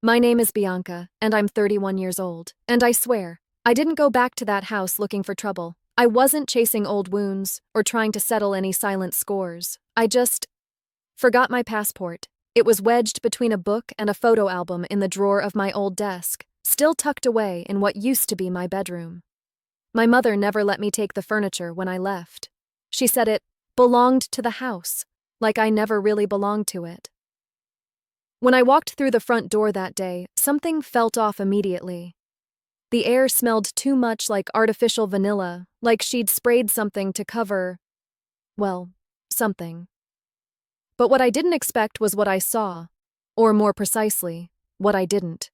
My name is Bianca, and I'm 31 years old. And I swear, I didn't go back to that house looking for trouble. I wasn't chasing old wounds or trying to settle any silent scores. I just forgot my passport. It was wedged between a book and a photo album in the drawer of my old desk, still tucked away in what used to be my bedroom. My mother never let me take the furniture when I left. She said it belonged to the house, like I never really belonged to it. When I walked through the front door that day, something felt off immediately. The air smelled too much like artificial vanilla, like she'd sprayed something to cover, well, something. But what I didn't expect was what I saw, or more precisely, what I didn't.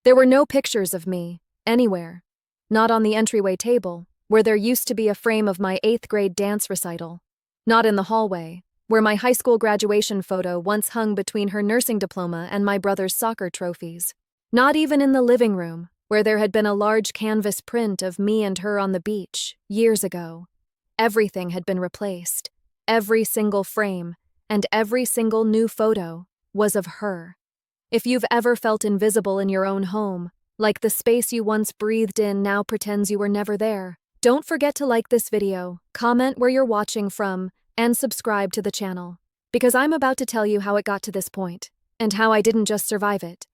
There were no pictures of me, anywhere. Not on the entryway table, where there used to be a frame of my 8th grade dance recital. Not in the hallway, where my high school graduation photo once hung between her nursing diploma and my brother's soccer trophies. Not even in the living room, where there had been a large canvas print of me and her on the beach, years ago. Everything had been replaced. Every single frame, and every single new photo, was of her. If you've ever felt invisible in your own home, like the space you once breathed in now pretends you were never there, don't forget to like this video, comment where you're watching from, and subscribe to the channel, because I'm about to tell you how it got to this point, and how I didn't just survive it.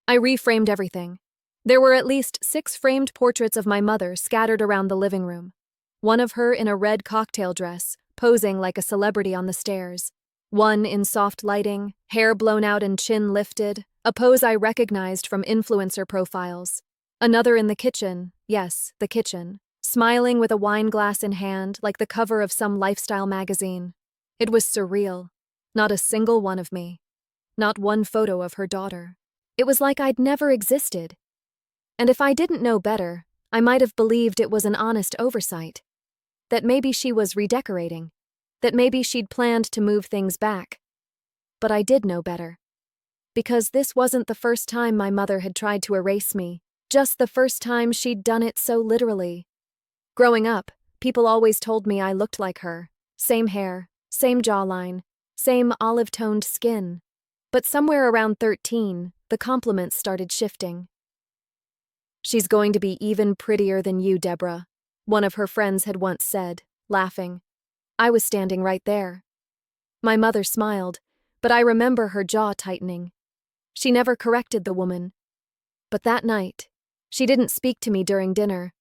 I reframed everything. There were at least 6 framed portraits of my mother scattered around the living room. One of her in a red cocktail dress, posing like a celebrity on the stairs. One in soft lighting, hair blown out and chin lifted, a pose I recognized from influencer profiles. Another in the kitchen, yes, the kitchen, smiling with a wine glass in hand like the cover of some lifestyle magazine. It was surreal. Not a single one of me. Not one photo of her daughter. It was like I'd never existed. And if I didn't know better, I might have believed it was an honest oversight. That maybe she was redecorating. That maybe she'd planned to move things back. But I did know better. Because this wasn't the first time my mother had tried to erase me, just the first time she'd done it so literally. Growing up, people always told me I looked like her. Same hair, same jawline, same olive-toned skin. But somewhere around 13, the compliments started shifting. "She's going to be even prettier than you, Deborah," one of her friends had once said, laughing. I was standing right there. My mother smiled, but I remember her jaw tightening. She never corrected the woman. But that night, she didn't speak to me during dinner,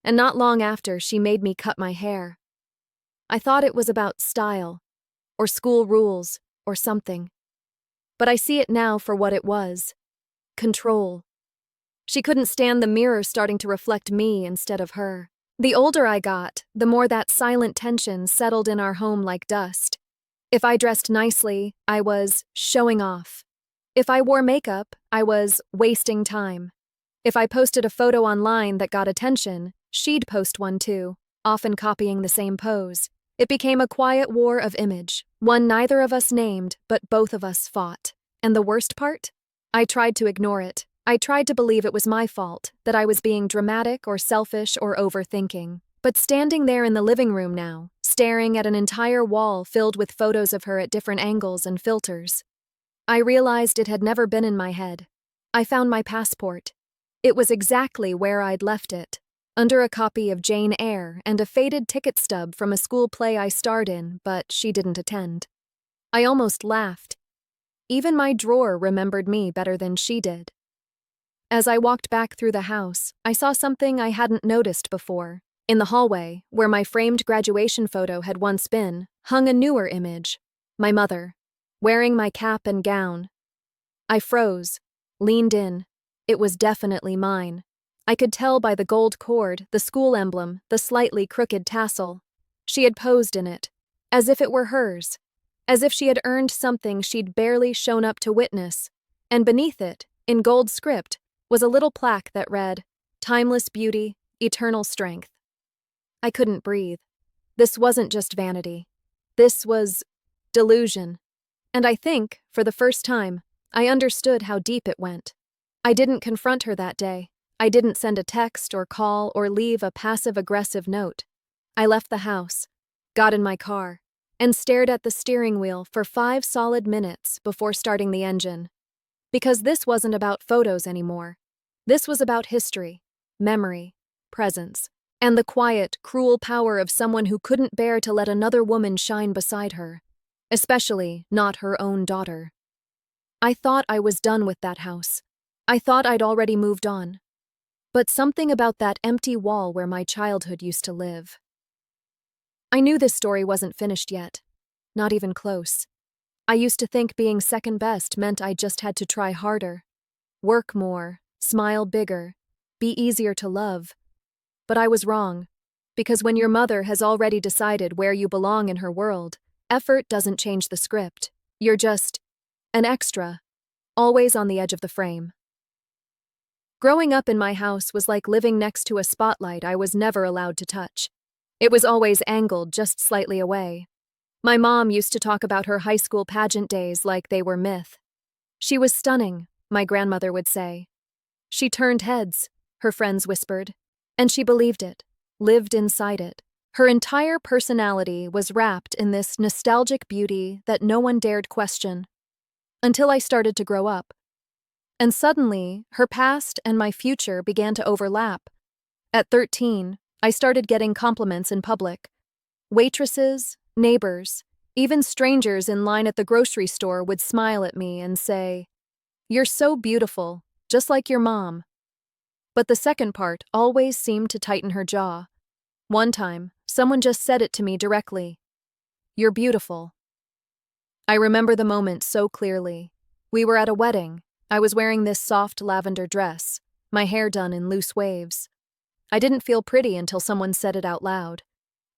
and not long after she made me cut my hair. I thought it was about style, or school rules, or something. But I see it now for what it was. Control. She couldn't stand the mirror starting to reflect me instead of her. The older I got, the more that silent tension settled in our home like dust. If I dressed nicely, I was showing off. If I wore makeup, I was wasting time. If I posted a photo online that got attention, she'd post one too, often copying the same pose. It became a quiet war of image, one neither of us named, but both of us fought. And the worst part? I tried to ignore it. I tried to believe it was my fault, that I was being dramatic or selfish or overthinking. But standing there in the living room now, staring at an entire wall filled with photos of her at different angles and filters, I realized it had never been in my head. I found my passport. It was exactly where I'd left it, under a copy of Jane Eyre and a faded ticket stub from a school play I starred in, but she didn't attend. I almost laughed. Even my drawer remembered me better than she did. As I walked back through the house, I saw something I hadn't noticed before. In the hallway, where my framed graduation photo had once been, hung a newer image. My mother, wearing my cap and gown. I froze, leaned in. It was definitely mine. I could tell by the gold cord, the school emblem, the slightly crooked tassel. She had posed in it, as if it were hers, as if she had earned something she'd barely shown up to witness. And beneath it, in gold script, was a little plaque that read, "Timeless beauty, eternal strength." I couldn't breathe. This wasn't just vanity. This was delusion. And I think, for the first time, I understood how deep it went. I didn't confront her that day. I didn't send a text or call or leave a passive-aggressive note. I left the house, got in my car, and stared at the steering wheel for 5 solid minutes before starting the engine. Because this wasn't about photos anymore. This was about history, memory, presence, and the quiet, cruel power of someone who couldn't bear to let another woman shine beside her, especially not her own daughter. I thought I was done with that house. I thought I'd already moved on. But something about that empty wall where my childhood used to live. I knew this story wasn't finished yet. Not even close. I used to think being second best meant I just had to try harder, work more, smile bigger, be easier to love. But I was wrong. Because when your mother has already decided where you belong in her world, effort doesn't change the script. You're just an extra, always on the edge of the frame. Growing up in my house was like living next to a spotlight I was never allowed to touch. It was always angled just slightly away. My mom used to talk about her high school pageant days like they were myth. She was stunning, my grandmother would say. She turned heads, her friends whispered, and she believed it, lived inside it. Her entire personality was wrapped in this nostalgic beauty that no one dared question. Until I started to grow up. And suddenly, her past and my future began to overlap. At 13, I started getting compliments in public. Waitresses, neighbors, even strangers in line at the grocery store would smile at me and say, "You're so beautiful, just like your mom." But the second part always seemed to tighten her jaw. One time, someone just said it to me directly. "You're beautiful." I remember the moment so clearly. We were at a wedding. I was wearing this soft lavender dress, my hair done in loose waves. I didn't feel pretty until someone said it out loud.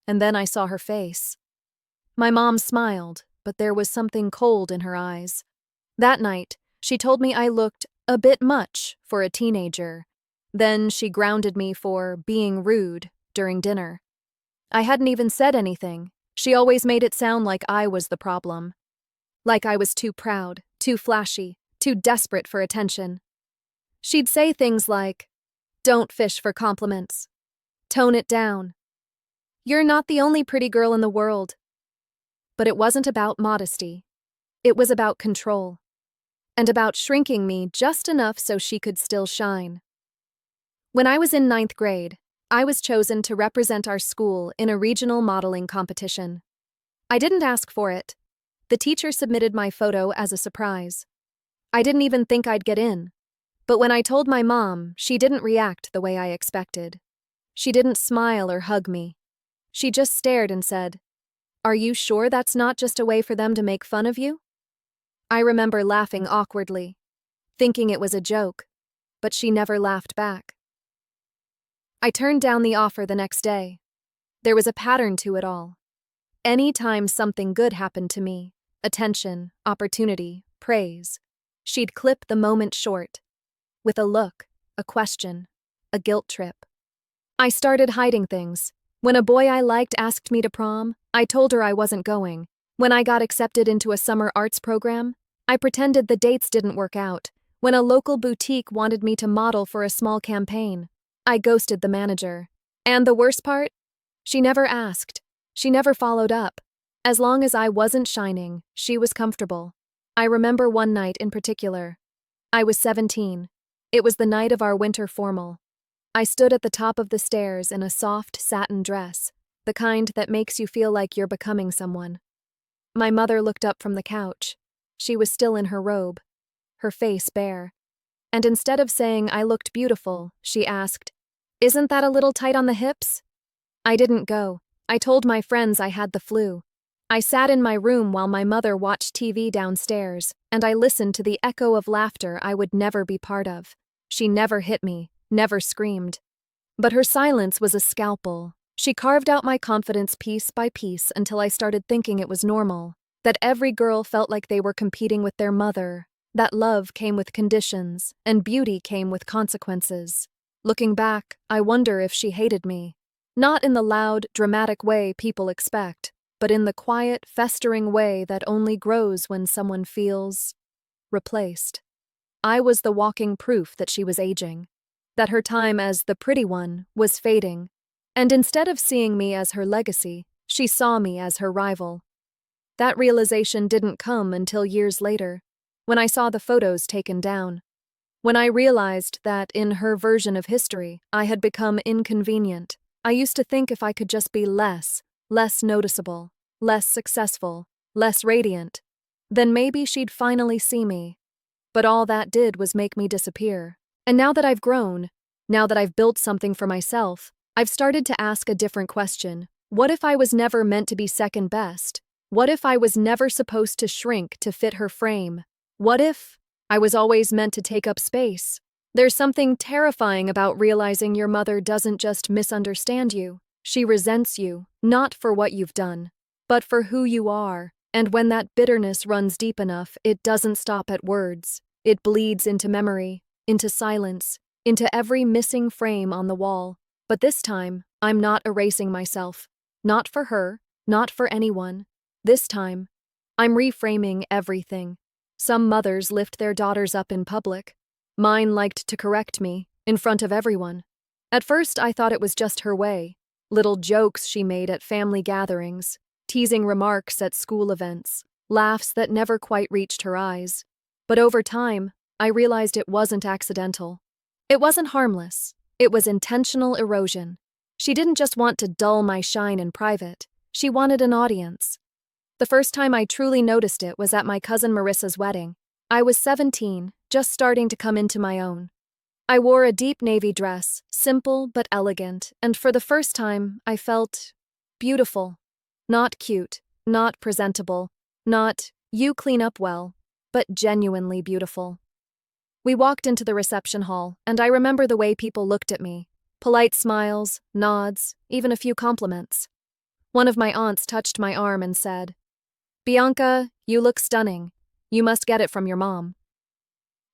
And then I saw her face. My mom smiled, but there was something cold in her eyes. That night, she told me I looked a bit much for a teenager. Then she grounded me for being rude during dinner. I hadn't even said anything. She always made it sound like I was the problem. Like I was too proud, too flashy, too desperate for attention. She'd say things like, "Don't fish for compliments. Tone it down. You're not the only pretty girl in the world." But it wasn't about modesty. It was about control. And about shrinking me just enough so she could still shine. When I was in 9th grade, I was chosen to represent our school in a regional modeling competition. I didn't ask for it. The teacher submitted my photo as a surprise. I didn't even think I'd get in. But when I told my mom, she didn't react the way I expected. She didn't smile or hug me. She just stared and said, "Are you sure that's not just a way for them to make fun of you?" I remember laughing awkwardly, thinking it was a joke, but she never laughed back. I turned down the offer the next day. There was a pattern to it all. Anytime something good happened to me, attention, opportunity, praise, she'd clip the moment short. With a look, a question, a guilt trip. I started hiding things. When a boy I liked asked me to prom, I told her I wasn't going. When I got accepted into a summer arts program, I pretended the dates didn't work out. When a local boutique wanted me to model for a small campaign, I ghosted the manager. And the worst part? She never asked. She never followed up. As long as I wasn't shining, she was comfortable. I remember one night in particular. I was 17. It was the night of our winter formal. I stood at the top of the stairs in a soft satin dress, the kind that makes you feel like you're becoming someone. My mother looked up from the couch. She was still in her robe, her face bare. And instead of saying I looked beautiful, she asked, "Isn't that a little tight on the hips?" I didn't go. I told my friends I had the flu. I sat in my room while my mother watched TV downstairs, and I listened to the echo of laughter I would never be part of. She never hit me, never screamed. But her silence was a scalpel. She carved out my confidence piece by piece until I started thinking it was normal, that every girl felt like they were competing with their mother, that love came with conditions, and beauty came with consequences. Looking back, I wonder if she hated me. Not in the loud, dramatic way people expect, but in the quiet, festering way that only grows when someone feels replaced. I was the walking proof that she was aging, that her time as the pretty one was fading, and instead of seeing me as her legacy, she saw me as her rival. That realization didn't come until years later. when I saw the photos taken down, when I realized that, in her version of history, I had become inconvenient. I used to think if I could just be less noticeable, less successful, less radiant, then maybe she'd finally see me. But all that did was make me disappear. And now that I've grown, now that I've built something for myself, I've started to ask a different question. What if I was never meant to be second best? What if I was never supposed to shrink to fit her frame? What if I was always meant to take up space? There's something terrifying about realizing your mother doesn't just misunderstand you. She resents you, not for what you've done, but for who you are. And when that bitterness runs deep enough, it doesn't stop at words. It bleeds into memory, into silence, into every missing frame on the wall. But this time, I'm not erasing myself. Not for her, not for anyone. This time, I'm reframing everything. Some mothers lift their daughters up in public. Mine liked to correct me, in front of everyone. At first, I thought it was just her way. Little jokes she made at family gatherings, teasing remarks at school events, laughs that never quite reached her eyes. But over time, I realized it wasn't accidental. It wasn't harmless. It was intentional erosion. She didn't just want to dull my shine in private. She wanted an audience. The first time I truly noticed it was at my cousin Marissa's wedding. I was 17, just starting to come into my own. I wore a deep navy dress, simple but elegant, and for the first time, I felt beautiful. Not cute, not presentable, not, you clean up well, but genuinely beautiful. We walked into the reception hall, and I remember the way people looked at me. Polite smiles, nods, even a few compliments. One of my aunts touched my arm and said, "Bianca, you look stunning. You must get it from your mom."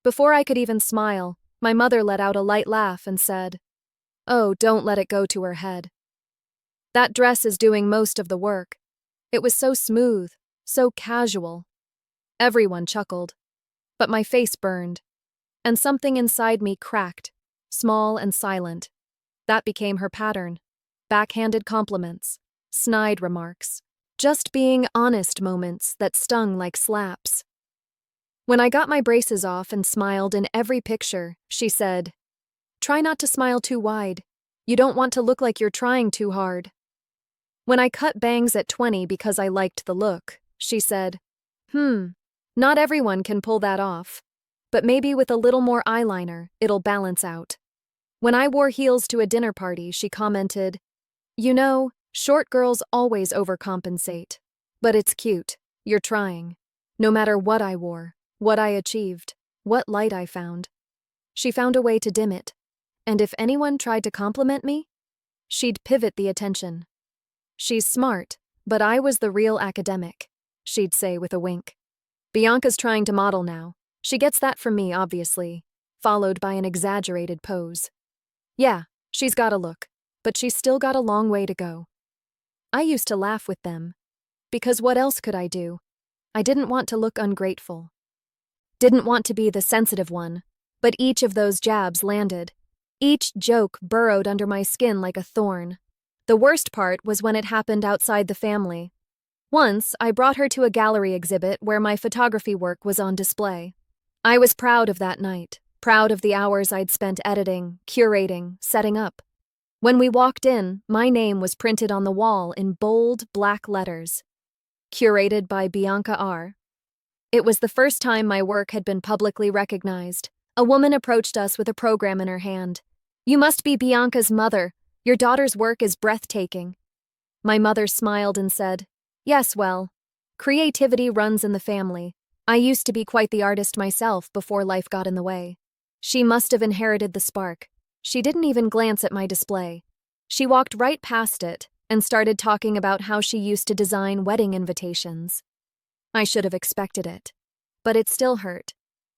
Before I could even smile, my mother let out a light laugh and said, "Oh, don't let it go to her head. That dress is doing most of the work." It was so smooth, so casual. Everyone chuckled, but my face burned, and something inside me cracked, small and silent. That became her pattern. Backhanded compliments, snide remarks, just being honest moments that stung like slaps. When I got my braces off and smiled in every picture, she said, "Try not to smile too wide. You don't want to look like you're trying too hard." When I cut bangs at 20 because I liked the look, she said, "Not everyone can pull that off. But maybe with a little more eyeliner, it'll balance out." When I wore heels to a dinner party, she commented, "You know, short girls always overcompensate. But it's cute. You're trying." No matter what I wore, what I achieved, what light I found, she found a way to dim it. And if anyone tried to compliment me, she'd pivot the attention. "She's smart, but I was the real academic," she'd say with a wink. "Bianca's trying to model now. She gets that from me, obviously," followed by an exaggerated pose. "Yeah, she's got a look, but she's still got a long way to go." I used to laugh with them, because what else could I do? I didn't want to look ungrateful. Didn't want to be the sensitive one, but each of those jabs landed. Each joke burrowed under my skin like a thorn. The worst part was when it happened outside the family. Once, I brought her to a gallery exhibit where my photography work was on display. I was proud of that night, proud of the hours I'd spent editing, curating, setting up. When we walked in, my name was printed on the wall in bold, black letters. Curated by Bianca R. It was the first time my work had been publicly recognized. A woman approached us with a program in her hand. "You must be Bianca's mother. Your daughter's work is breathtaking." My mother smiled and said, "Yes, well, creativity runs in the family. I used to be quite the artist myself before life got in the way." She must have inherited the spark. She didn't even glance at my display. She walked right past it and started talking about how she used to design wedding invitations. I should have expected it, but it still hurt.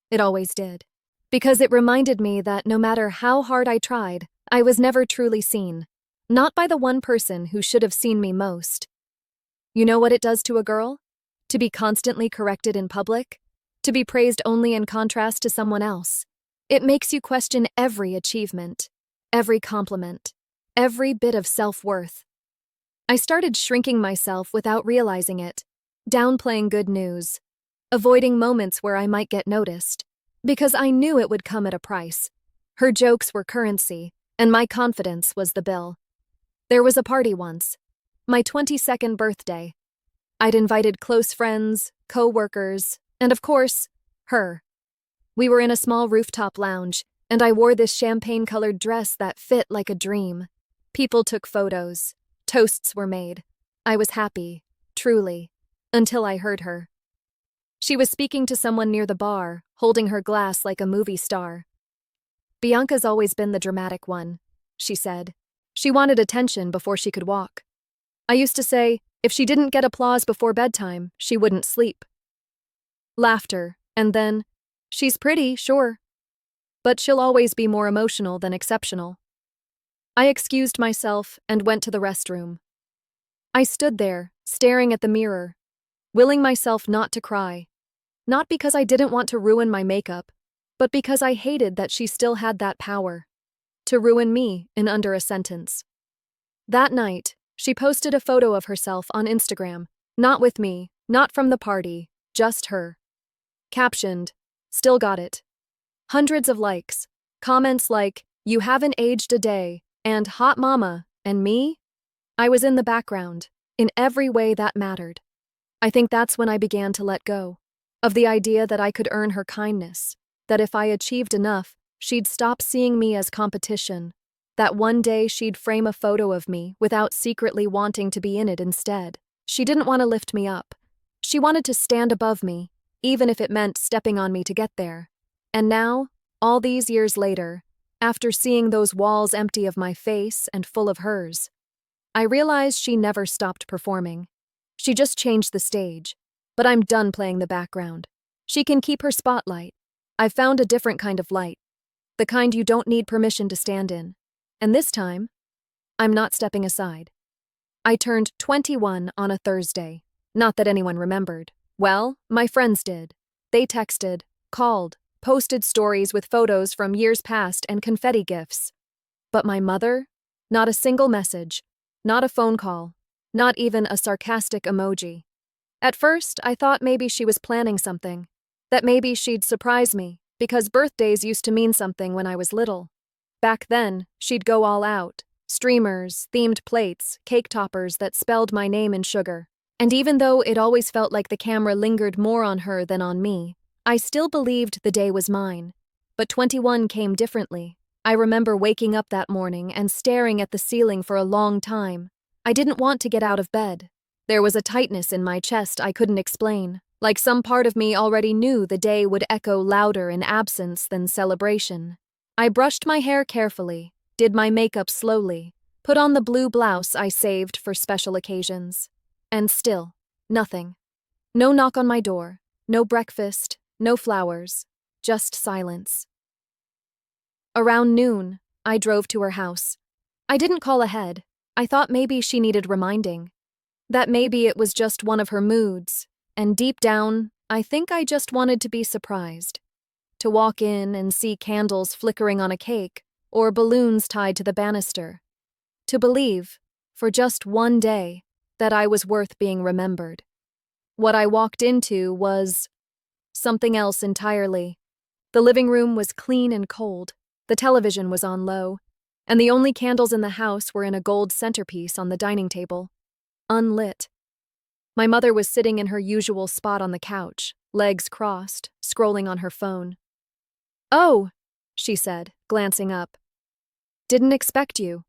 It always did. Because it reminded me that no matter how hard I tried, I was never truly seen. Not by the one person who should have seen me most. You know what it does to a girl? To be constantly corrected in public? To be praised only in contrast to someone else? It makes you question every achievement, every compliment, every bit of self-worth. I started shrinking myself without realizing it, downplaying good news, avoiding moments where I might get noticed, because I knew it would come at a price. Her jokes were currency, and my confidence was the bill. There was a party once, my 22nd birthday. I'd invited close friends, co-workers, and of course, her. We were in a small rooftop lounge, and I wore this champagne-colored dress that fit like a dream. People took photos. Toasts were made. I was happy, truly, until I heard her. She was speaking to someone near the bar, holding her glass like a movie star. "Bianca's always been the dramatic one," she said. "She wanted attention before she could walk. I used to say, if she didn't get applause before bedtime, she wouldn't sleep." Laughter, and then, "She's pretty, sure, but she'll always be more emotional than exceptional." I excused myself and went to the restroom. I stood there, staring at the mirror, willing myself not to cry. Not because I didn't want to ruin my makeup, but because I hated that she still had that power to ruin me in under a sentence. That night, she posted a photo of herself on Instagram, not with me, not from the party, just her. Captioned, "Still got it." Hundreds of likes, comments like, "You haven't aged a day," and "Hot mama," and me? I was in the background, in every way that mattered. I think that's when I began to let go of the idea that I could earn her kindness, that if I achieved enough, she'd stop seeing me as competition, that one day she'd frame a photo of me without secretly wanting to be in it instead. She didn't want to lift me up. She wanted to stand above me, even if it meant stepping on me to get there. And now, all these years later, after seeing those walls empty of my face and full of hers, I realized she never stopped performing. She just changed the stage. But I'm done playing the background. She can keep her spotlight. I've found a different kind of light. The kind you don't need permission to stand in. And this time, I'm not stepping aside. I turned 21 on a Thursday. Not that anyone remembered. Well, my friends did. They texted, called, posted stories with photos from years past and confetti gifts. But my mother? Not a single message. Not a phone call. Not even a sarcastic emoji. At first, I thought maybe she was planning something. That maybe she'd surprise me, because birthdays used to mean something when I was little. Back then, she'd go all out. Streamers, themed plates, cake toppers that spelled my name in sugar. And even though it always felt like the camera lingered more on her than on me, I still believed the day was mine. But 21 came differently. I remember waking up that morning and staring at the ceiling for a long time. I didn't want to get out of bed. There was a tightness in my chest I couldn't explain, like some part of me already knew the day would echo louder in absence than celebration. I brushed my hair carefully, did my makeup slowly, put on the blue blouse I saved for special occasions. And still, nothing. No knock on my door, no breakfast, no flowers, just silence. Around noon, I drove to her house. I didn't call ahead. I thought maybe she needed reminding. That maybe it was just one of her moods, and deep down, I think I just wanted to be surprised. To walk in and see candles flickering on a cake, or balloons tied to the banister. To believe, for just one day, that I was worth being remembered. What I walked into was something else entirely. The living room was clean and cold, the television was on low, and the only candles in the house were in a gold centerpiece on the dining table. Unlit. My mother was sitting in her usual spot on the couch, legs crossed, scrolling on her phone. "Oh," she said, glancing up. "Didn't expect you."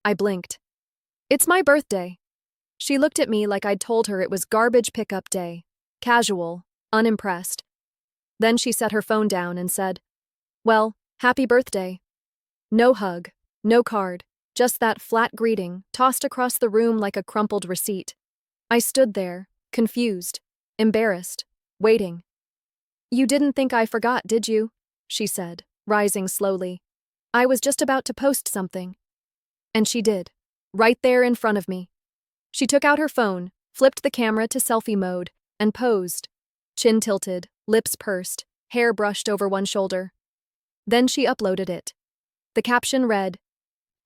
I blinked. "It's my birthday." She looked at me like I'd told her it was garbage pickup day, casual, unimpressed. Then she set her phone down and said, "Well, happy birthday." No hug, no card. Just that flat greeting, tossed across the room like a crumpled receipt. I stood there, confused, embarrassed, waiting. "You didn't think I forgot, did you?" she said, rising slowly. "I was just about to post something." And she did, right there in front of me. She took out her phone, flipped the camera to selfie mode, and posed. Chin tilted, lips pursed, hair brushed over one shoulder. Then she uploaded it. The caption read,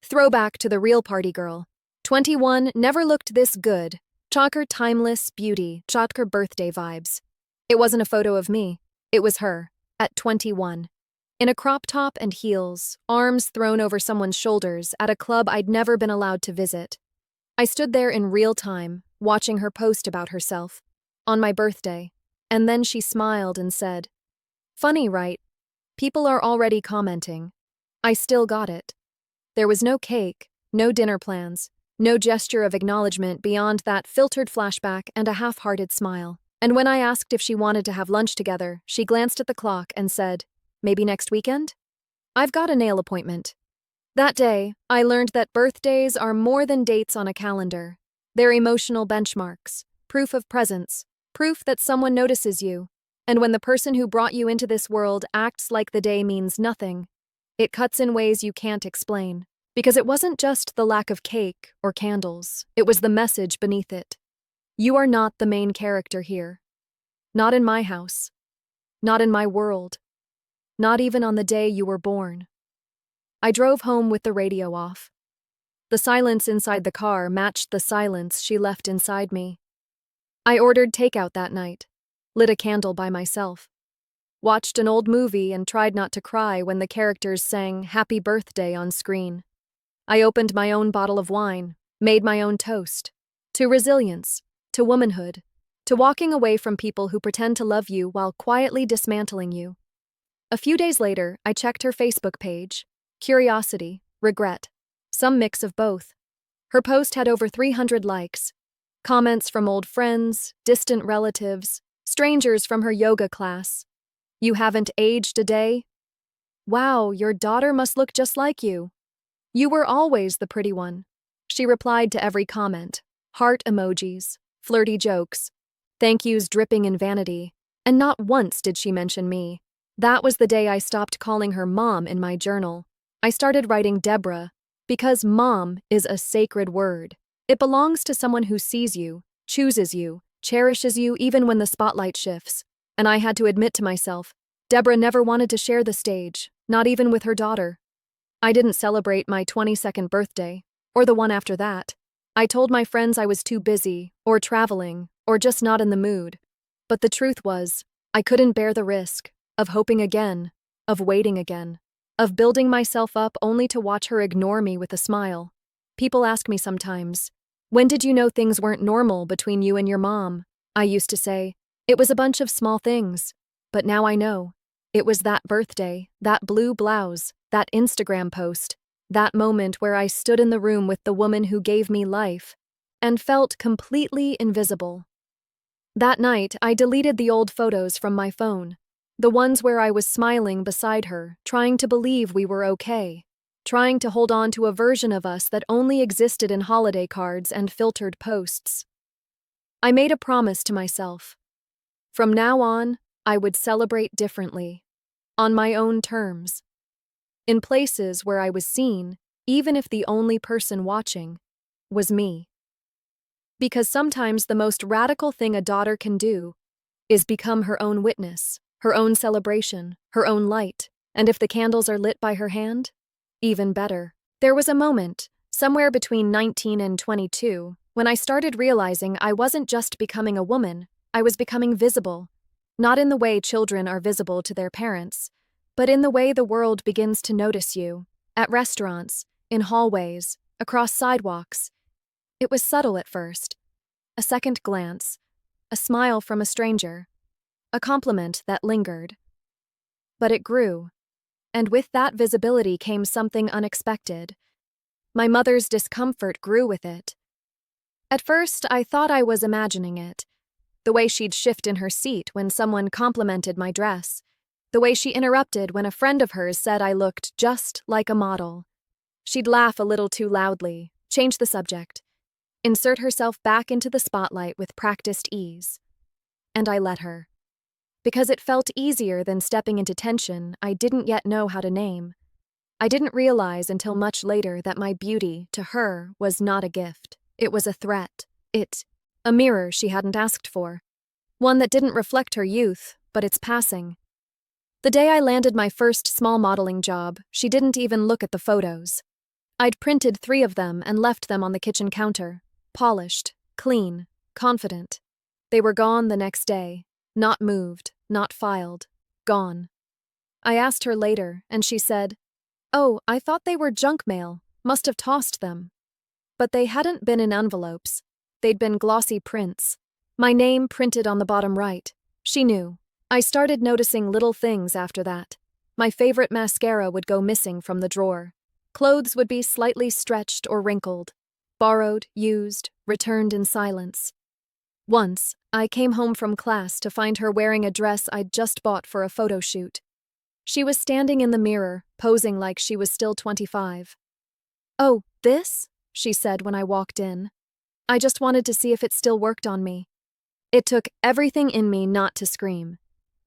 "Throwback to the real party girl. 21 never looked this good. Chalker timeless beauty, Chalker birthday vibes." It wasn't a photo of me. It was her, at 21. In a crop top and heels, arms thrown over someone's shoulders at a club I'd never been allowed to visit. I stood there in real time, watching her post about herself, on my birthday, and then she smiled and said, "Funny, right? People are already commenting." I still got it. There was no cake, no dinner plans, no gesture of acknowledgement beyond that filtered flashback and a half-hearted smile. And when I asked if she wanted to have lunch together, she glanced at the clock and said, "Maybe next weekend? I've got a nail appointment." That day, I learned that birthdays are more than dates on a calendar. They're emotional benchmarks, proof of presence, proof that someone notices you. And when the person who brought you into this world acts like the day means nothing, it cuts in ways you can't explain. Because it wasn't just the lack of cake or candles, it was the message beneath it. You are not the main character here. Not in my house. Not in my world. Not even on the day you were born. I drove home with the radio off. The silence inside the car matched the silence she left inside me. I ordered takeout that night, lit a candle by myself, watched an old movie and tried not to cry when the characters sang "Happy Birthday" on screen. I opened my own bottle of wine, made my own toast. To resilience, to womanhood, to walking away from people who pretend to love you while quietly dismantling you. A few days later, I checked her Facebook page. Curiosity, regret, some mix of both. Her post had over 300 likes. Comments from old friends, distant relatives, strangers from her yoga class. "You haven't aged a day? Wow, your daughter must look just like you. You were always the pretty one." She replied to every comment, heart emojis, flirty jokes, thank yous dripping in vanity, and not once did she mention me. That was the day I stopped calling her mom in my journal. I started writing Deborah, because mom is a sacred word. It belongs to someone who sees you, chooses you, cherishes you even when the spotlight shifts. And I had to admit to myself, Deborah never wanted to share the stage, not even with her daughter. I didn't celebrate my 22nd birthday, or the one after that. I told my friends I was too busy, or traveling, or just not in the mood. But the truth was, I couldn't bear the risk of hoping again, of waiting again, of building myself up only to watch her ignore me with a smile. People ask me sometimes, "When did you know things weren't normal between you and your mom?" I used to say, "It was a bunch of small things." But now I know. It was that birthday, that blue blouse, that Instagram post, that moment where I stood in the room with the woman who gave me life and felt completely invisible. That night, I deleted the old photos from my phone, the ones where I was smiling beside her, trying to believe we were okay, trying to hold on to a version of us that only existed in holiday cards and filtered posts. I made a promise to myself. From now on, I would celebrate differently, on my own terms, in places where I was seen, even if the only person watching was me. Because sometimes the most radical thing a daughter can do is become her own witness, her own celebration, her own light, and if the candles are lit by her hand, even better. There was a moment, somewhere between 19 and 22, when I started realizing I wasn't just becoming a woman, I was becoming visible. Not in the way children are visible to their parents, but in the way the world begins to notice you, at restaurants, in hallways, across sidewalks. It was subtle at first. A second glance, a smile from a stranger, a compliment that lingered. But it grew, and with that visibility came something unexpected. My mother's discomfort grew with it. At first, I thought I was imagining it. The way she'd shift in her seat when someone complimented my dress. The way she interrupted when a friend of hers said I looked just like a model. She'd laugh a little too loudly, change the subject, insert herself back into the spotlight with practiced ease. And I let her. Because it felt easier than stepping into tension I didn't yet know how to name. I didn't realize until much later that my beauty, to her, was not a gift. It was a threat. A mirror she hadn't asked for. One that didn't reflect her youth, but its passing. The day I landed my first small modeling job, she didn't even look at the photos. I'd printed 3 of them and left them on the kitchen counter, polished, clean, confident. They were gone the next day. Not moved, not filed. Gone. I asked her later, and she said, "Oh, I thought they were junk mail. Must have tossed them." But they hadn't been in envelopes. They'd been glossy prints. My name printed on the bottom right. She knew. I started noticing little things after that. My favorite mascara would go missing from the drawer. Clothes would be slightly stretched or wrinkled. Borrowed, used, returned in silence. Once, I came home from class to find her wearing a dress I'd just bought for a photo shoot. She was standing in the mirror, posing like she was still 25. "Oh, this?" she said when I walked in. I just wanted to see if it still worked on me. It took everything in me not to scream.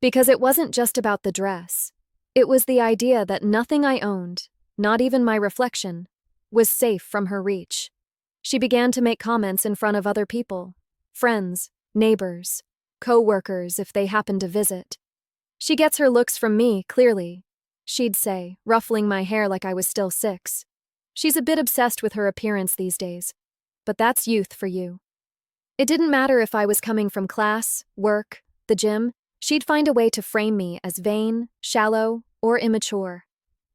Because it wasn't just about the dress. It was the idea that nothing I owned, not even my reflection, was safe from her reach. She began to make comments in front of other people. Friends, neighbors, co-workers if they happened to visit. "She gets her looks from me, clearly," she'd say, ruffling my hair like I was still 6. "She's a bit obsessed with her appearance these days. But that's youth for you." It didn't matter if I was coming from class, work, the gym, she'd find a way to frame me as vain, shallow, or immature.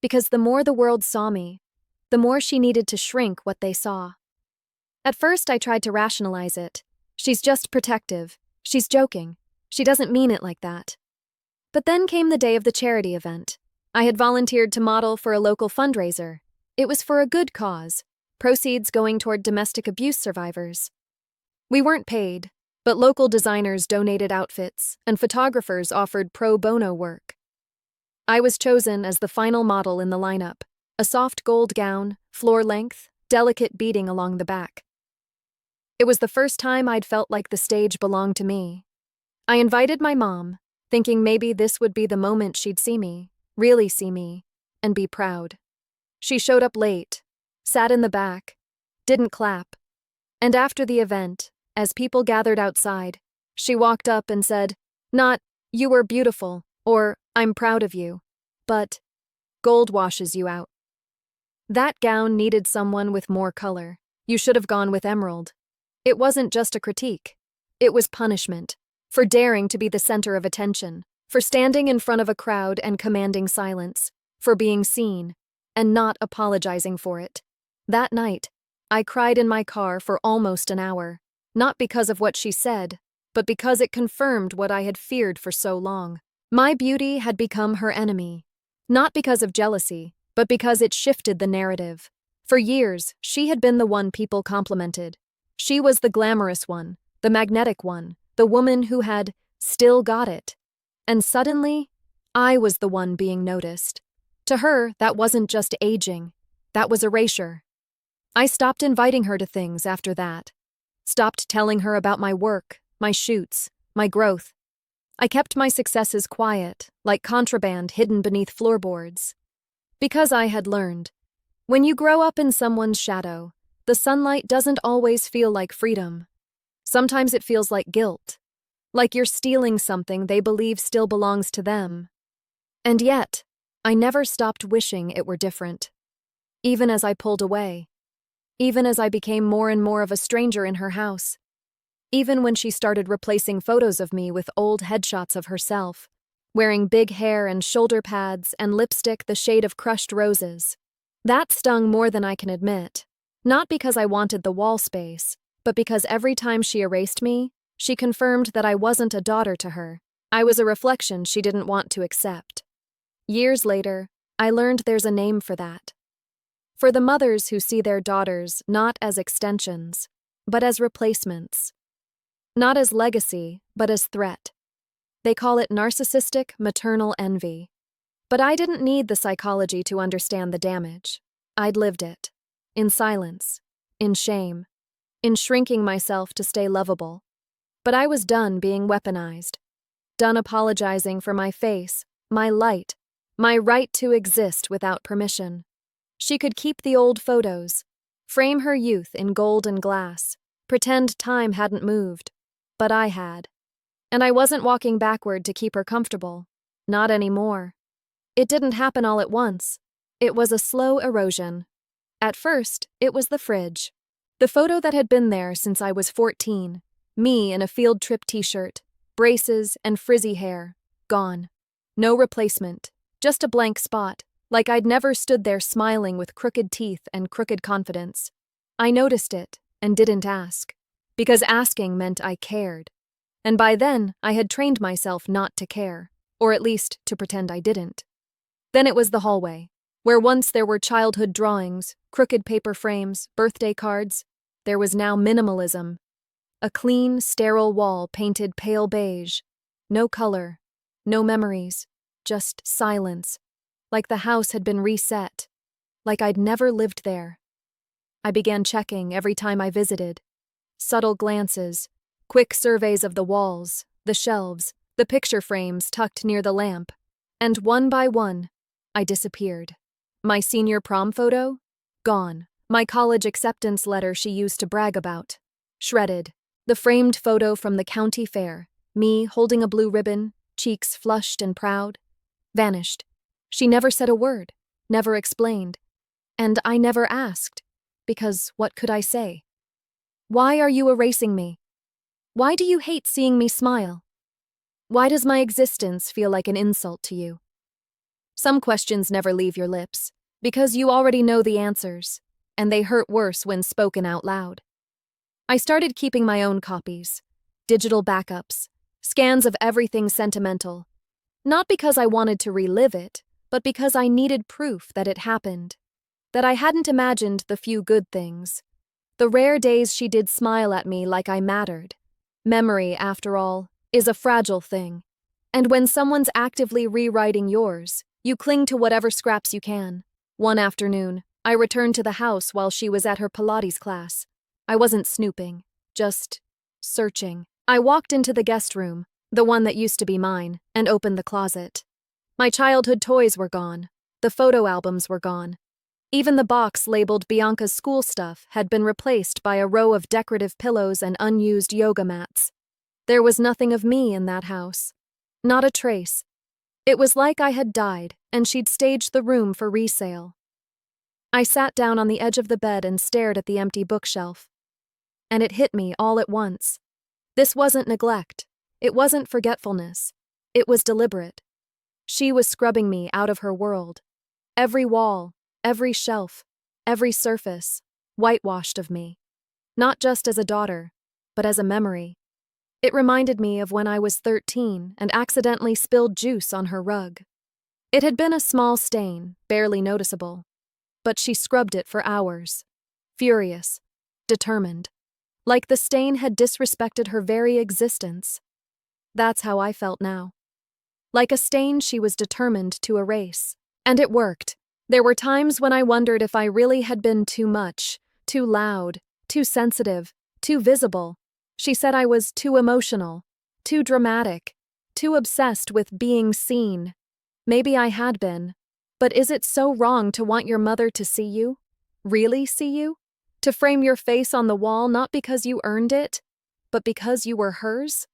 Because the more the world saw me, the more she needed to shrink what they saw. At first I tried to rationalize it. She's just protective. She's joking. She doesn't mean it like that. But then came the day of the charity event. I had volunteered to model for a local fundraiser. It was for a good cause, proceeds going toward domestic abuse survivors. We weren't paid, but local designers donated outfits, and photographers offered pro bono work. I was chosen as the final model in the lineup, a soft gold gown, floor length, delicate beading along the back. It was the first time I'd felt like the stage belonged to me. I invited my mom, thinking maybe this would be the moment she'd see me, really see me, and be proud. She showed up late, sat in the back, didn't clap, and after the event, as people gathered outside, she walked up and said, not, "You were beautiful," or, "I'm proud of you," but, "Gold washes you out." That gown needed someone with more color. You should have gone with emerald. It wasn't just a critique. It was punishment, for daring to be the center of attention, for standing in front of a crowd and commanding silence, for being seen, and not apologizing for it. That night, I cried in my car for almost an hour, not because of what she said, but because it confirmed what I had feared for so long. My beauty had become her enemy, not because of jealousy, but because it shifted the narrative. For years, she had been the one people complimented. She was the glamorous one, the magnetic one, the woman who had still got it. And suddenly, I was the one being noticed. To her, that wasn't just aging. That was erasure. I stopped inviting her to things after that. Stopped telling her about my work, my shoots, my growth. I kept my successes quiet, like contraband hidden beneath floorboards. Because I had learned, when you grow up in someone's shadow, the sunlight doesn't always feel like freedom. Sometimes it feels like guilt, like you're stealing something they believe still belongs to them. And yet, I never stopped wishing it were different. Even as I pulled away. Even as I became more and more of a stranger in her house. Even when she started replacing photos of me with old headshots of herself, wearing big hair and shoulder pads and lipstick the shade of crushed roses. That stung more than I can admit. Not because I wanted the wall space, but because every time she erased me, she confirmed that I wasn't a daughter to her. I was a reflection she didn't want to accept. Years later, I learned there's a name for that. For the mothers who see their daughters not as extensions, but as replacements. Not as legacy, but as threat. They call it narcissistic maternal envy. But I didn't need the psychology to understand the damage. I'd lived it. In silence. In shame. In shrinking myself to stay lovable. But I was done being weaponized. Done apologizing for my face, my light, my right to exist without permission. She could keep the old photos, frame her youth in gold and glass, pretend time hadn't moved. But I had. And I wasn't walking backward to keep her comfortable. Not anymore. It didn't happen all at once. It was a slow erosion. At first, it was the fridge. The photo that had been there since I was 14. Me in a field trip t-shirt, Braces and frizzy hair, gone. No replacement, just a blank spot, like I'd never stood there smiling with crooked teeth and crooked confidence. I noticed it and didn't ask, because asking meant I cared. And by then, I had trained myself not to care, or at least to pretend I didn't. Then it was the hallway, where once there were childhood drawings, crooked paper frames, birthday cards, there was now minimalism. A clean, sterile wall painted pale beige. No color, no memories, just silence, like the house had been reset, like I'd never lived there. I began checking every time I visited. Subtle glances, quick surveys of the walls, the shelves, the picture frames tucked near the lamp, and one by one, I disappeared. My senior prom photo? Gone. My college acceptance letter she used to brag about? Shredded. The framed photo from the county fair, me holding a blue ribbon, cheeks flushed and proud? Vanished. She never said a word, never explained. And I never asked, because what could I say? Why are you erasing me? Why do you hate seeing me smile? Why does my existence feel like an insult to you? Some questions never leave your lips, because you already know the answers, and they hurt worse when spoken out loud. I started keeping my own copies, digital backups, scans of everything sentimental, not because I wanted to relive it, but because I needed proof that it happened, that I hadn't imagined the few good things, the rare days she did smile at me like I mattered. Memory, after all, is a fragile thing, and when someone's actively rewriting yours, you cling to whatever scraps you can. One afternoon, I returned to the house while she was at her Pilates class. I wasn't snooping, just searching. I walked into the guest room, the one that used to be mine, and opened the closet. My childhood toys were gone. The photo albums were gone. Even the box labeled Bianca's school stuff had been replaced by a row of decorative pillows and unused yoga mats. There was nothing of me in that house. Not a trace. It was like I had died, and she'd staged the room for resale. I sat down on the edge of the bed and stared at the empty bookshelf. And it hit me all at once. This wasn't neglect. It wasn't forgetfulness. It was deliberate. She was scrubbing me out of her world. Every wall, every shelf, every surface, whitewashed of me. Not just as a daughter, but as a memory. It reminded me of when I was 13 and accidentally spilled juice on her rug. It had been a small stain, barely noticeable. But she scrubbed it for hours. Furious, determined. Like the stain had disrespected her very existence. That's how I felt now. Like a stain she was determined to erase. And it worked. There were times when I wondered if I really had been too much, too loud, too sensitive, too visible. She said I was too emotional, too dramatic, too obsessed with being seen. Maybe I had been. But is it so wrong to want your mother to see you? Really see you? To frame your face on the wall not because you earned it, but because you were hers?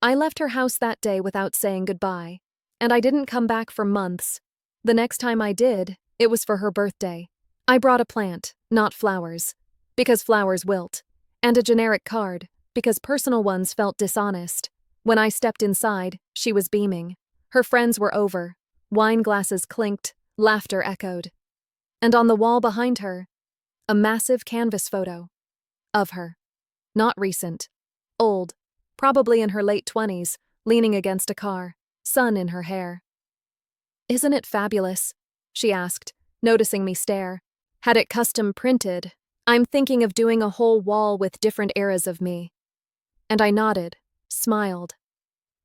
I left her house that day without saying goodbye, and I didn't come back for months. The next time I did, it was for her birthday. I brought a plant, not flowers, because flowers wilt, and a generic card, because personal ones felt dishonest. When I stepped inside, she was beaming. Her friends were over. Wine glasses clinked, laughter echoed. And on the wall behind her, a massive canvas photo. Of her. Not recent. Old. Probably in her late 20s, leaning against a car, sun in her hair. "Isn't it fabulous?" she asked, noticing me stare. "Had it custom printed, I'm thinking of doing a whole wall with different eras of me." And I nodded, smiled.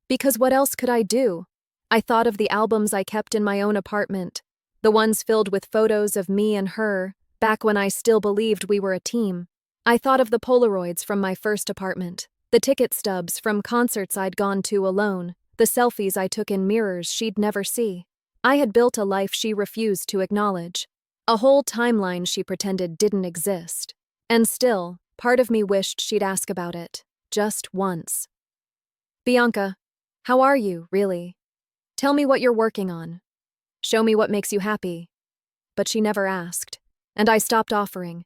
Because what else could I do? I thought of the albums I kept in my own apartment, the ones filled with photos of me and her, back when I still believed we were a team. I thought of the Polaroids from my first apartment, the ticket stubs from concerts I'd gone to alone, the selfies I took in mirrors she'd never see. I had built a life she refused to acknowledge, a whole timeline she pretended didn't exist. And still, part of me wished she'd ask about it, just once. "Bianca, how are you, really? Tell me what you're working on. Show me what makes you happy." But she never asked, and I stopped offering.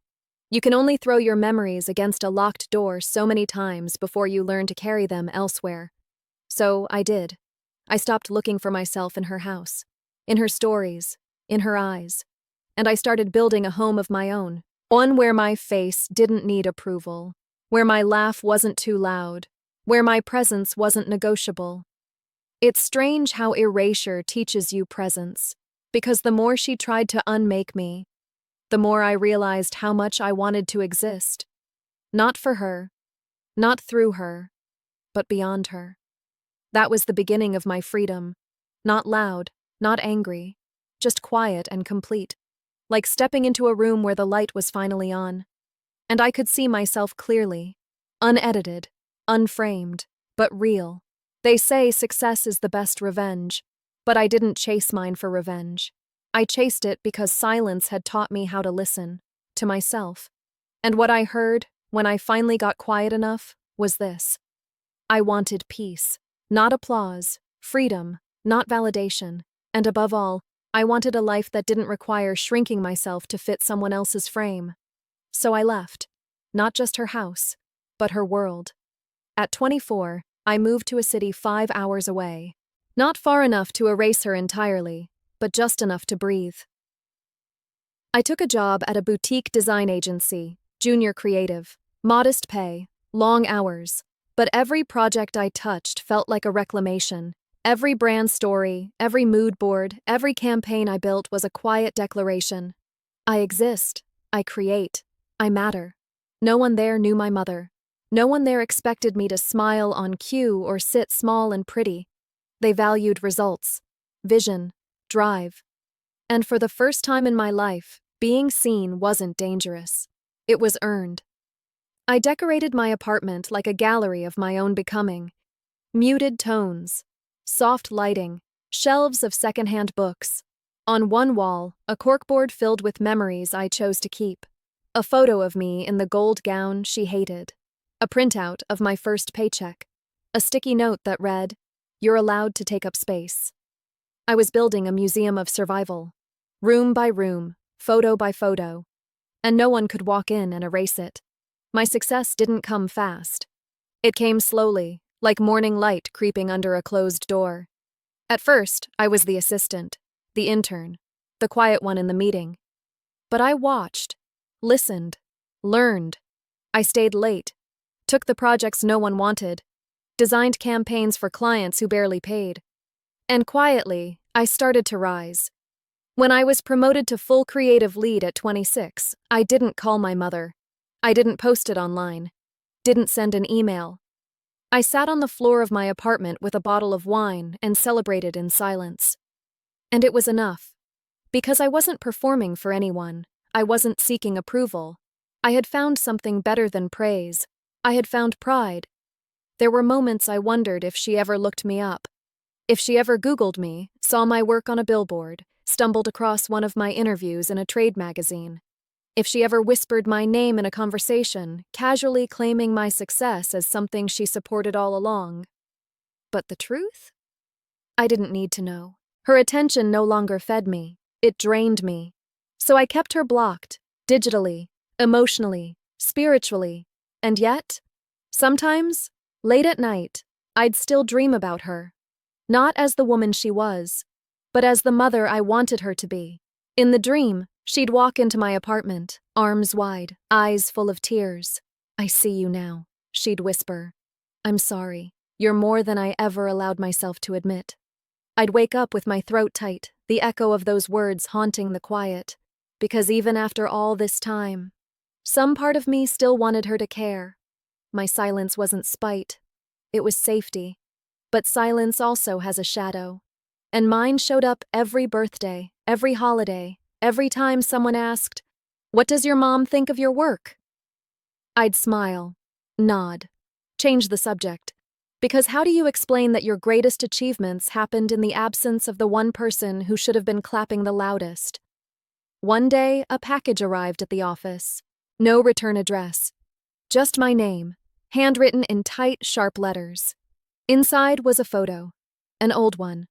You can only throw your memories against a locked door so many times before you learn to carry them elsewhere. So I did. I stopped looking for myself in her house, in her stories, in her eyes, and I started building a home of my own, one where my face didn't need approval, where my laugh wasn't too loud, where my presence wasn't negotiable. It's strange how erasure teaches you presence, because the more she tried to unmake me, the more I realized how much I wanted to exist. Not for her, not through her, but beyond her. That was the beginning of my freedom. Not loud, not angry, just quiet and complete, like stepping into a room where the light was finally on. And I could see myself clearly, unedited, unframed, but real. They say success is the best revenge, but I didn't chase mine for revenge. I chased it because silence had taught me how to listen, to myself. And what I heard, when I finally got quiet enough, was this. I wanted peace, not applause, freedom, not validation, and above all, I wanted a life that didn't require shrinking myself to fit someone else's frame. So I left, not just her house, but her world. At 24, I moved to a city 5 hours away, not far enough to erase her entirely, but just enough to breathe. I took a job at a boutique design agency, junior creative, modest pay, long hours, but every project I touched felt like a reclamation. Every brand story, every mood board, every campaign I built was a quiet declaration. I exist, I create, I matter. No one there knew my mother. No one there expected me to smile on cue or sit small and pretty. They valued results, vision, drive. And for the first time in my life, being seen wasn't dangerous. It was earned. I decorated my apartment like a gallery of my own becoming. Muted tones, soft lighting, shelves of secondhand books. On one wall, a corkboard filled with memories I chose to keep. A photo of me in the gold gown she hated. A printout of my first paycheck. A sticky note that read, "You're allowed to take up space." I was building a museum of survival. Room by room, photo by photo. And no one could walk in and erase it. My success didn't come fast. It came slowly, like morning light creeping under a closed door. At first, I was the assistant, the intern, the quiet one in the meeting. But I watched, listened, learned. I stayed late, took the projects no one wanted, designed campaigns for clients who barely paid. And quietly, I started to rise. When I was promoted to full creative lead at 26, I didn't call my mother. I didn't post it online. Didn't send an email. I sat on the floor of my apartment with a bottle of wine and celebrated in silence. And it was enough. Because I wasn't performing for anyone. I wasn't seeking approval. I had found something better than praise. I had found pride. There were moments I wondered if she ever looked me up. If she ever Googled me, saw my work on a billboard, stumbled across one of my interviews in a trade magazine. If she ever whispered my name in a conversation, casually claiming my success as something she supported all along. But the truth? I didn't need to know. Her attention no longer fed me. It drained me. So I kept her blocked, digitally, emotionally, spiritually. And yet, sometimes, late at night, I'd still dream about her. Not as the woman she was, but as the mother I wanted her to be. In the dream, she'd walk into my apartment, arms wide, eyes full of tears. "I see you now," she'd whisper. "I'm sorry. You're more than I ever allowed myself to admit." I'd wake up with my throat tight, the echo of those words haunting the quiet. Because even after all this time, some part of me still wanted her to care. My silence wasn't spite. It was safety. But silence also has a shadow. And mine showed up every birthday, every holiday, every time someone asked, "What does your mom think of your work?" I'd smile, nod, change the subject. Because how do you explain that your greatest achievements happened in the absence of the one person who should have been clapping the loudest? One day, a package arrived at the office. No return address. Just my name, handwritten in tight, sharp letters. Inside was a photo, an old one.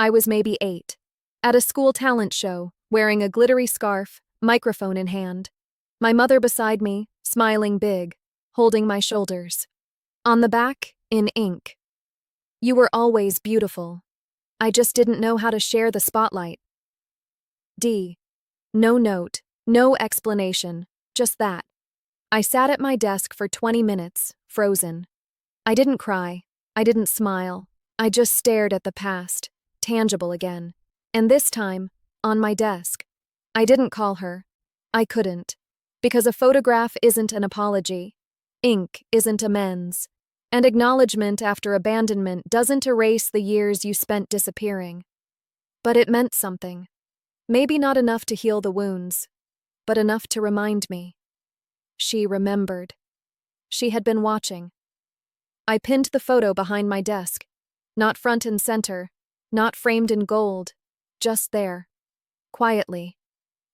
I was maybe 8, at a school talent show, wearing a glittery scarf, microphone in hand. My mother beside me, smiling big, holding my shoulders. On the back, in ink, You were always beautiful. I just didn't know how to share the spotlight. D. No note, no explanation, just that. I sat at my desk for 20 minutes, frozen. I didn't cry. I didn't smile. I just stared at the past, tangible again. And this time, on my desk. I didn't call her. I couldn't. Because a photograph isn't an apology. Ink isn't amends. And acknowledgement after abandonment doesn't erase the years you spent disappearing. But it meant something. Maybe not enough to heal the wounds, but enough to remind me. She remembered. She had been watching. I pinned the photo behind my desk. Not front and center, not framed in gold, just there. Quietly.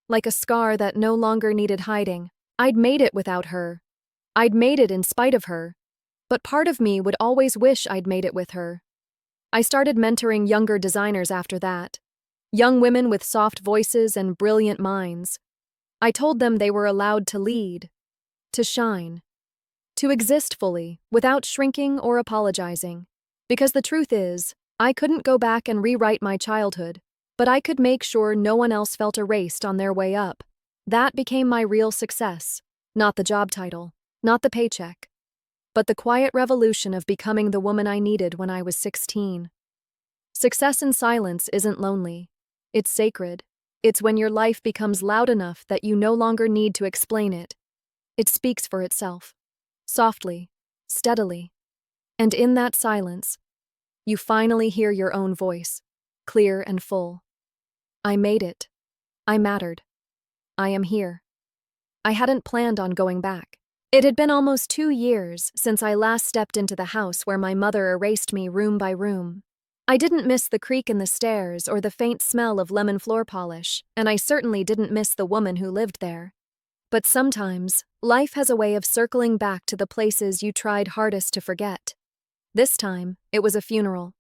Like a scar that no longer needed hiding. I'd made it without her. I'd made it in spite of her. But part of me would always wish I'd made it with her. I started mentoring younger designers after that. Young women with soft voices and brilliant minds. I told them they were allowed to lead, to shine, to exist fully, without shrinking or apologizing. Because the truth is, I couldn't go back and rewrite my childhood, but I could make sure no one else felt erased on their way up. That became my real success. Not the job title, not the paycheck, but the quiet revolution of becoming the woman I needed when I was 16. Success in silence isn't lonely. It's sacred. It's when your life becomes loud enough that you no longer need to explain it. It speaks for itself. Softly, steadily. And in that silence, you finally hear your own voice, clear and full. I made it. I mattered. I am here. I hadn't planned on going back. It had been almost 2 years since I last stepped into the house where my mother erased me room by room. I didn't miss the creak in the stairs or the faint smell of lemon floor polish, and I certainly didn't miss the woman who lived there. But sometimes, life has a way of circling back to the places you tried hardest to forget. This time, it was a funeral.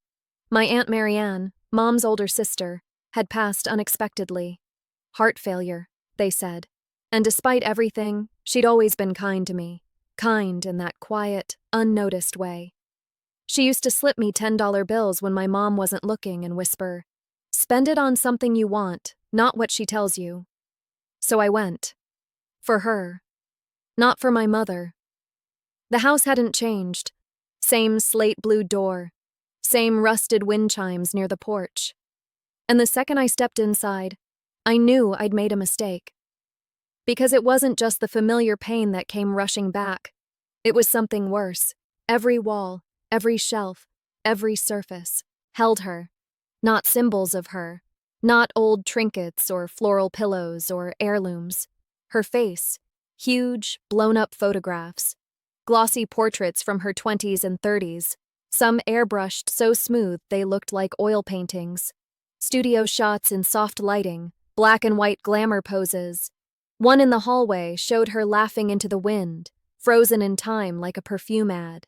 My Aunt Marianne, Mom's older sister, had passed unexpectedly. Heart failure, they said. And despite everything, she'd always been kind to me. Kind in that quiet, unnoticed way. She used to slip me $10 bills when my mom wasn't looking and whisper, "Spend it on something you want, not what she tells you." So I went. For her. Not for my mother. The house hadn't changed. Same slate blue door. Same rusted wind chimes near the porch. And the second I stepped inside, I knew I'd made a mistake. Because it wasn't just the familiar pain that came rushing back. It was something worse. Every wall, every shelf, every surface held her. Not symbols of her. Not old trinkets or floral pillows or heirlooms. Her face. Huge, blown-up photographs. Glossy portraits from her 20s and 30s. Some airbrushed so smooth they looked like oil paintings. Studio shots in soft lighting. Black and white glamour poses. One in the hallway showed her laughing into the wind, frozen in time like a perfume ad.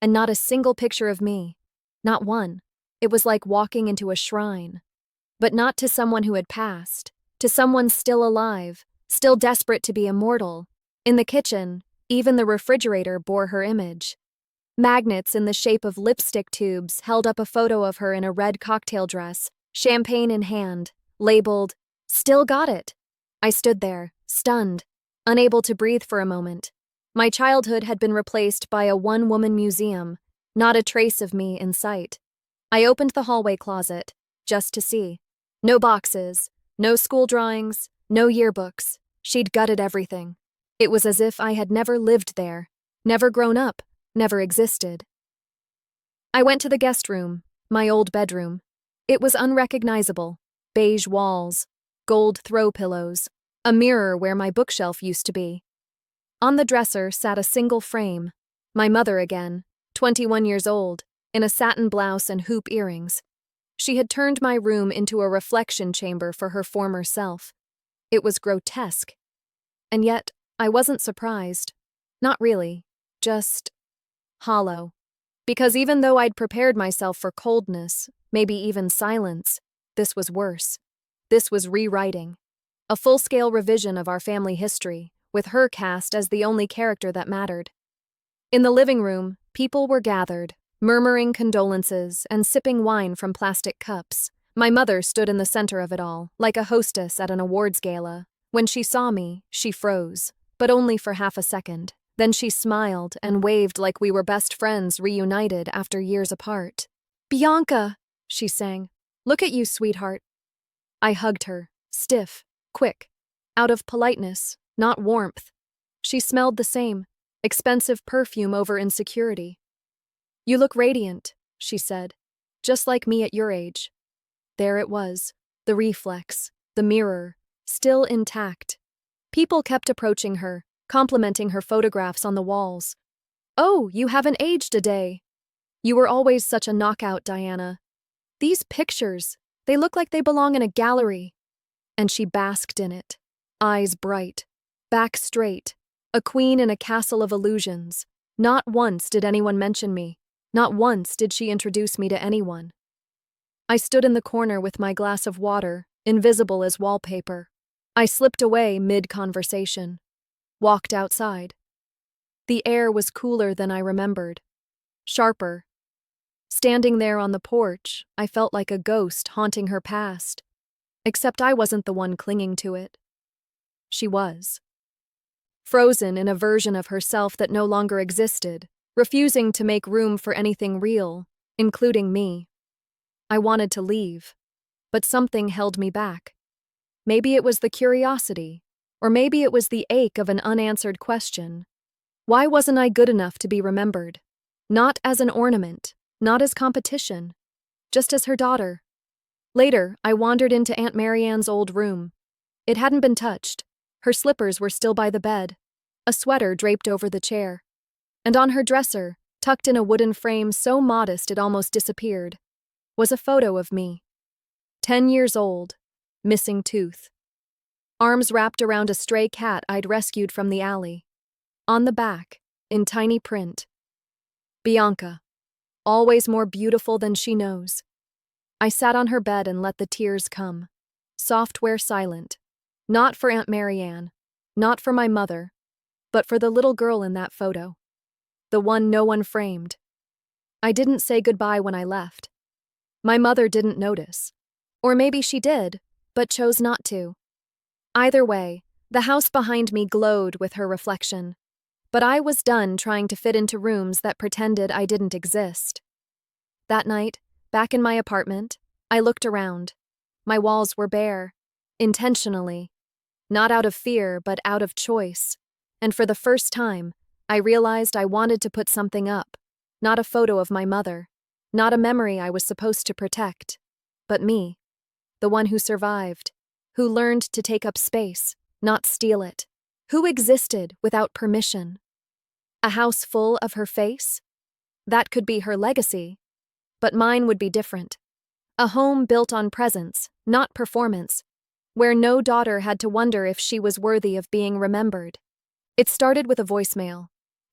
And not a single picture of me. Not one. It was like walking into a shrine. But not to someone who had passed. To someone still alive, still desperate to be immortal. In the kitchen, even the refrigerator bore her image. Magnets in the shape of lipstick tubes held up a photo of her in a red cocktail dress, champagne in hand, labeled, "Still got it." I stood there, stunned, unable to breathe for a moment. My childhood had been replaced by a one-woman museum, not a trace of me in sight. I opened the hallway closet, just to see. No boxes, no school drawings, no yearbooks. She'd gutted everything. It was as if I had never lived there, never grown up, never existed. I went to the guest room, my old bedroom. It was unrecognizable. Beige walls, gold throw pillows, a mirror where my bookshelf used to be. On the dresser sat a single frame, my mother again, 21 years old, in a satin blouse and hoop earrings. She had turned my room into a reflection chamber for her former self. It was grotesque. And yet, I wasn't surprised. Not really. Just hollow. Because even though I'd prepared myself for coldness, maybe even silence, this was worse. This was rewriting. A full-scale revision of our family history, with her cast as the only character that mattered. In the living room, people were gathered, murmuring condolences and sipping wine from plastic cups. My mother stood in the center of it all, like a hostess at an awards gala. When she saw me, she froze, but only for half a second. Then she smiled and waved like we were best friends reunited after years apart. "Bianca," she sang. "Look at you, sweetheart." I hugged her, stiff, quick, out of politeness, not warmth. She smelled the same, expensive perfume over insecurity. "You look radiant," she said, "just like me at your age." There it was, the reflex, the mirror, still intact. People kept approaching her, complimenting her photographs on the walls. "Oh, you haven't aged a day. You were always such a knockout, Diana. These pictures, they look like they belong in a gallery." And she basked in it, eyes bright, back straight, a queen in a castle of illusions. Not once did anyone mention me. Not once did she introduce me to anyone. I stood in the corner with my glass of water, invisible as wallpaper. I slipped away mid-conversation. Walked outside. The air was cooler than I remembered. Sharper. Standing there on the porch, I felt like a ghost haunting her past. Except I wasn't the one clinging to it. She was. Frozen in a version of herself that no longer existed, refusing to make room for anything real, including me. I wanted to leave, but something held me back. Maybe it was the curiosity, or maybe it was the ache of an unanswered question. Why wasn't I good enough to be remembered? Not as an ornament, not as competition, just as her daughter. Later, I wandered into Aunt Marianne's old room. It hadn't been touched. Her slippers were still by the bed, a sweater draped over the chair. And on her dresser, tucked in a wooden frame so modest it almost disappeared, was a photo of me. 10 years old, missing tooth. Arms wrapped around a stray cat I'd rescued from the alley. On the back, in tiny print, "Bianca, always more beautiful than she knows." I sat on her bed and let the tears come. Software silent. Not for Aunt Marianne, not for my mother, but for the little girl in that photo. The one no one framed. I didn't say goodbye when I left. My mother didn't notice. Or maybe she did, but chose not to. Either way, the house behind me glowed with her reflection. But I was done trying to fit into rooms that pretended I didn't exist. That night, back in my apartment, I looked around. My walls were bare, intentionally. Not out of fear, but out of choice. And for the first time, I realized I wanted to put something up. Not a photo of my mother. Not a memory I was supposed to protect. But me. The one who survived. Who learned to take up space, not steal it. Who existed without permission. A house full of her face? That could be her legacy. But mine would be different. A home built on presence, not performance. Where no daughter had to wonder if she was worthy of being remembered. It started with a voicemail.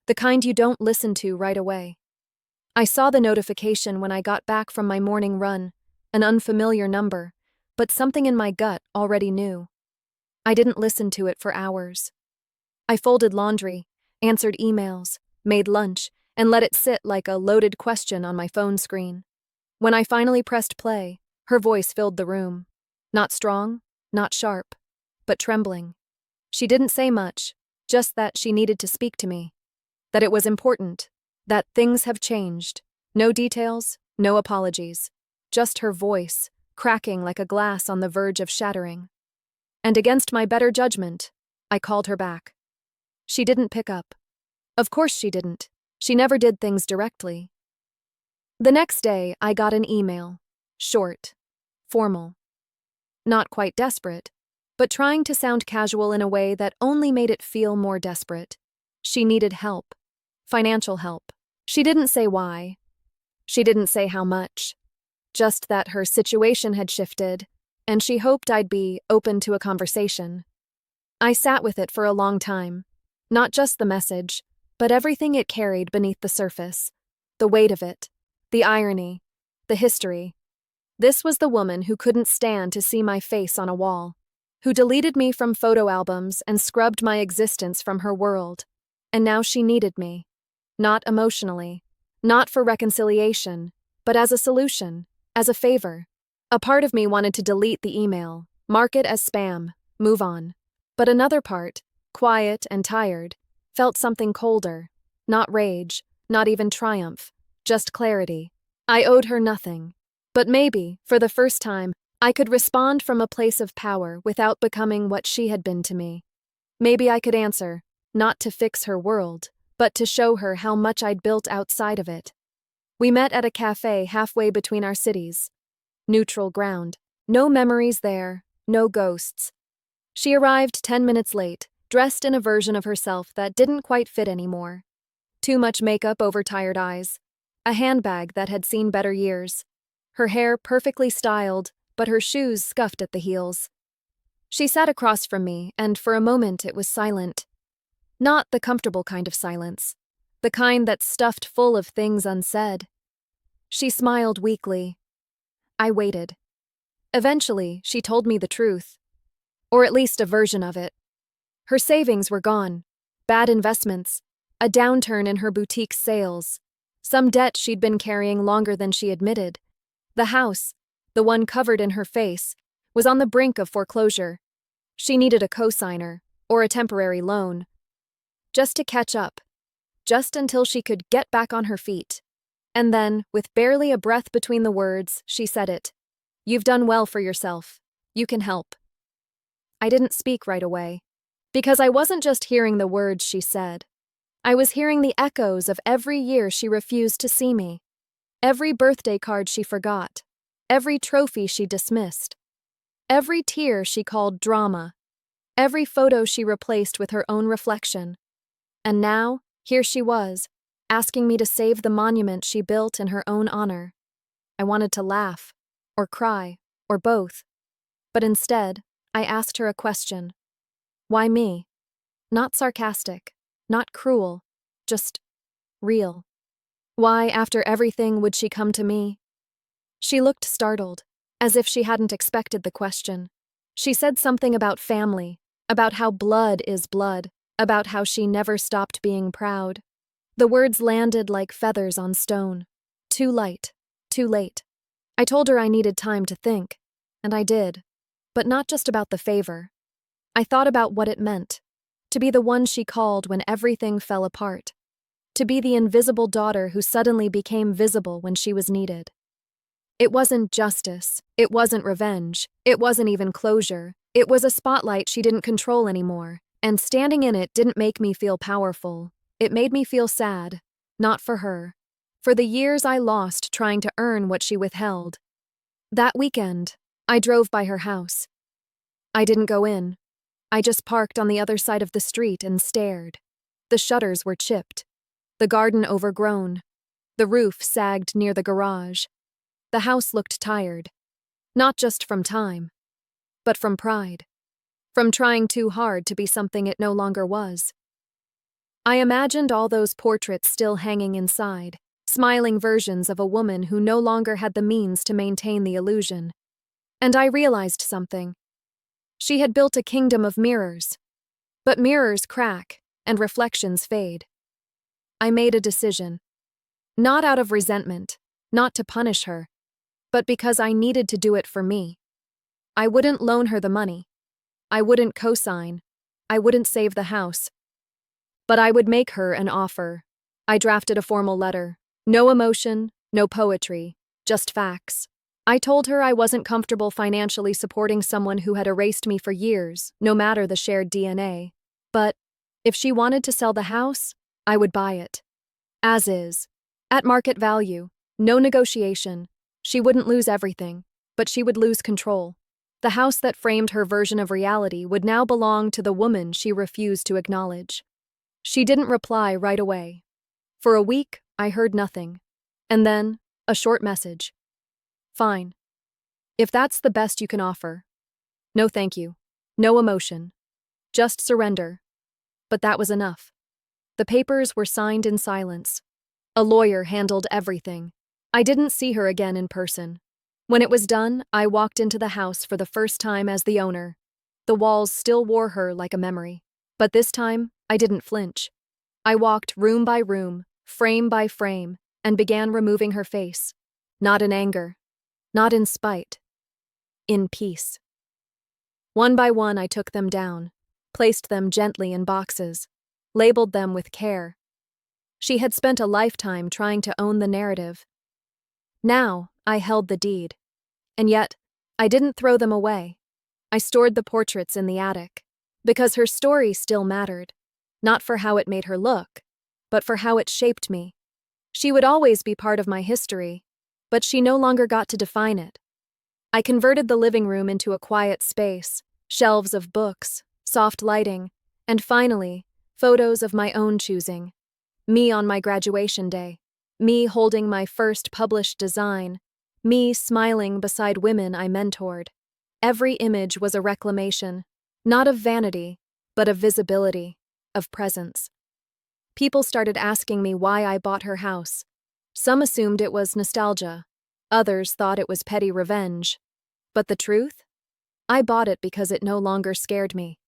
The kind you don't listen to right away. I saw the notification when I got back from my morning run, an unfamiliar number, but something in my gut already knew. I didn't listen to it for hours. I folded laundry, answered emails, made lunch, and let it sit like a loaded question on my phone screen. When I finally pressed play, her voice filled the room. Not strong, not sharp, but trembling. She didn't say much, just that she needed to speak to me. That it was important. That things have changed. No details, no apologies. Just her voice, cracking like a glass on the verge of shattering. And against my better judgment, I called her back. She didn't pick up. Of course she didn't. She never did things directly. The next day, I got an email. Short. Formal. Not quite desperate, but trying to sound casual in a way that only made it feel more desperate. She needed help. Financial help. She didn't say why. She didn't say how much. Just that her situation had shifted, and she hoped I'd be open to a conversation. I sat with it for a long time. Not just the message, but everything it carried beneath the surface. The weight of it. The irony. The history. This was the woman who couldn't stand to see my face on a wall. Who deleted me from photo albums and scrubbed my existence from her world. And now she needed me. Not emotionally, Not for reconciliation, but as a solution, as a favor. A part of me wanted to delete the email, mark it as spam, move on. But another part, quiet and tired, felt something colder. Not rage, not even triumph, just clarity. I owed her nothing. But maybe, for the first time, I could respond from a place of power without becoming what she had been to me. Maybe I could answer, not to fix her world, but to show her how much I'd built outside of it. We met at a cafe halfway between our cities. Neutral ground. No memories there, no ghosts. She arrived 10 minutes late, dressed in a version of herself that didn't quite fit anymore. Too much makeup over tired eyes. A handbag that had seen better years. Her hair perfectly styled, but her shoes scuffed at the heels. She sat across from me, and for a moment it was silent. Not the comfortable kind of silence. The kind that's stuffed full of things unsaid. She smiled weakly. I waited. Eventually, she told me the truth. Or at least a version of it. Her savings were gone. Bad investments. A downturn in her boutique sales. Some debt she'd been carrying longer than she admitted. The house, the one covered in her face, was on the brink of foreclosure. She needed a cosigner, or a temporary loan. Just to catch up. Just until she could get back on her feet. And then, with barely a breath between the words, she said it. You've done well for yourself. You can help. I didn't speak right away. Because I wasn't just hearing the words she said. I was hearing the echoes of every year she refused to see me. Every birthday card she forgot. Every trophy she dismissed. Every tear she called drama. Every photo she replaced with her own reflection. And now, here she was, asking me to save the monument she built in her own honor. I wanted to laugh, or cry, or both. But instead, I asked her a question. Why me? Not sarcastic, not cruel, just real. Why, after everything, would she come to me? She looked startled, as if she hadn't expected the question. She said something about family, about how blood is blood, about how she never stopped being proud. The words landed like feathers on stone. Too light, too late. I told her I needed time to think, and I did. But not just about the favor. I thought about what it meant, to be the one she called when everything fell apart. To be the invisible daughter who suddenly became visible when she was needed. It wasn't justice, it wasn't revenge, it wasn't even closure. It was a spotlight she didn't control anymore, and standing in it didn't make me feel powerful. It made me feel sad, not for her. For the years I lost trying to earn what she withheld. That weekend, I drove by her house. I didn't go in. I just parked on the other side of the street and stared. The shutters were chipped. The garden overgrown. The roof sagged near the garage. The house looked tired. Not just from time, but from pride. From trying too hard to be something it no longer was. I imagined all those portraits still hanging inside, smiling versions of a woman who no longer had the means to maintain the illusion. And I realized something. She had built a kingdom of mirrors. But mirrors crack, and reflections fade. I made a decision. Not out of resentment, not to punish her, but because I needed to do it for me. I wouldn't loan her the money. I wouldn't co-sign. I wouldn't save the house. But I would make her an offer. I drafted a formal letter. No emotion, no poetry, just facts. I told her I wasn't comfortable financially supporting someone who had erased me for years, no matter the shared DNA. But if she wanted to sell the house, I would buy it. As is. At market value. No negotiation. She wouldn't lose everything, but she would lose control. The house that framed her version of reality would now belong to the woman she refused to acknowledge. She didn't reply right away. For a week, I heard nothing. And then, a short message. Fine. If that's the best you can offer. No thank you. No emotion. Just surrender. But that was enough. The papers were signed in silence. A lawyer handled everything. I didn't see her again in person. When it was done, I walked into the house for the first time as the owner. The walls still wore her like a memory. But this time, I didn't flinch. I walked room by room, frame by frame, and began removing her face. Not in anger, not in spite, in peace. One by one, I took them down, placed them gently in boxes, labeled them with care. She had spent a lifetime trying to own the narrative. Now, I held the deed. And yet, I didn't throw them away. I stored the portraits in the attic, because her story still mattered, not for how it made her look, but for how it shaped me. She would always be part of my history, but she no longer got to define it. I converted the living room into a quiet space, shelves of books, soft lighting, and finally, photos of my own choosing. Me on my graduation day, me holding my first published design, me smiling beside women I mentored. Every image was a reclamation, not of vanity, but of visibility, of presence. People started asking me why I bought her house. Some assumed it was nostalgia. Others thought it was petty revenge. But the truth? I bought it because it no longer scared me.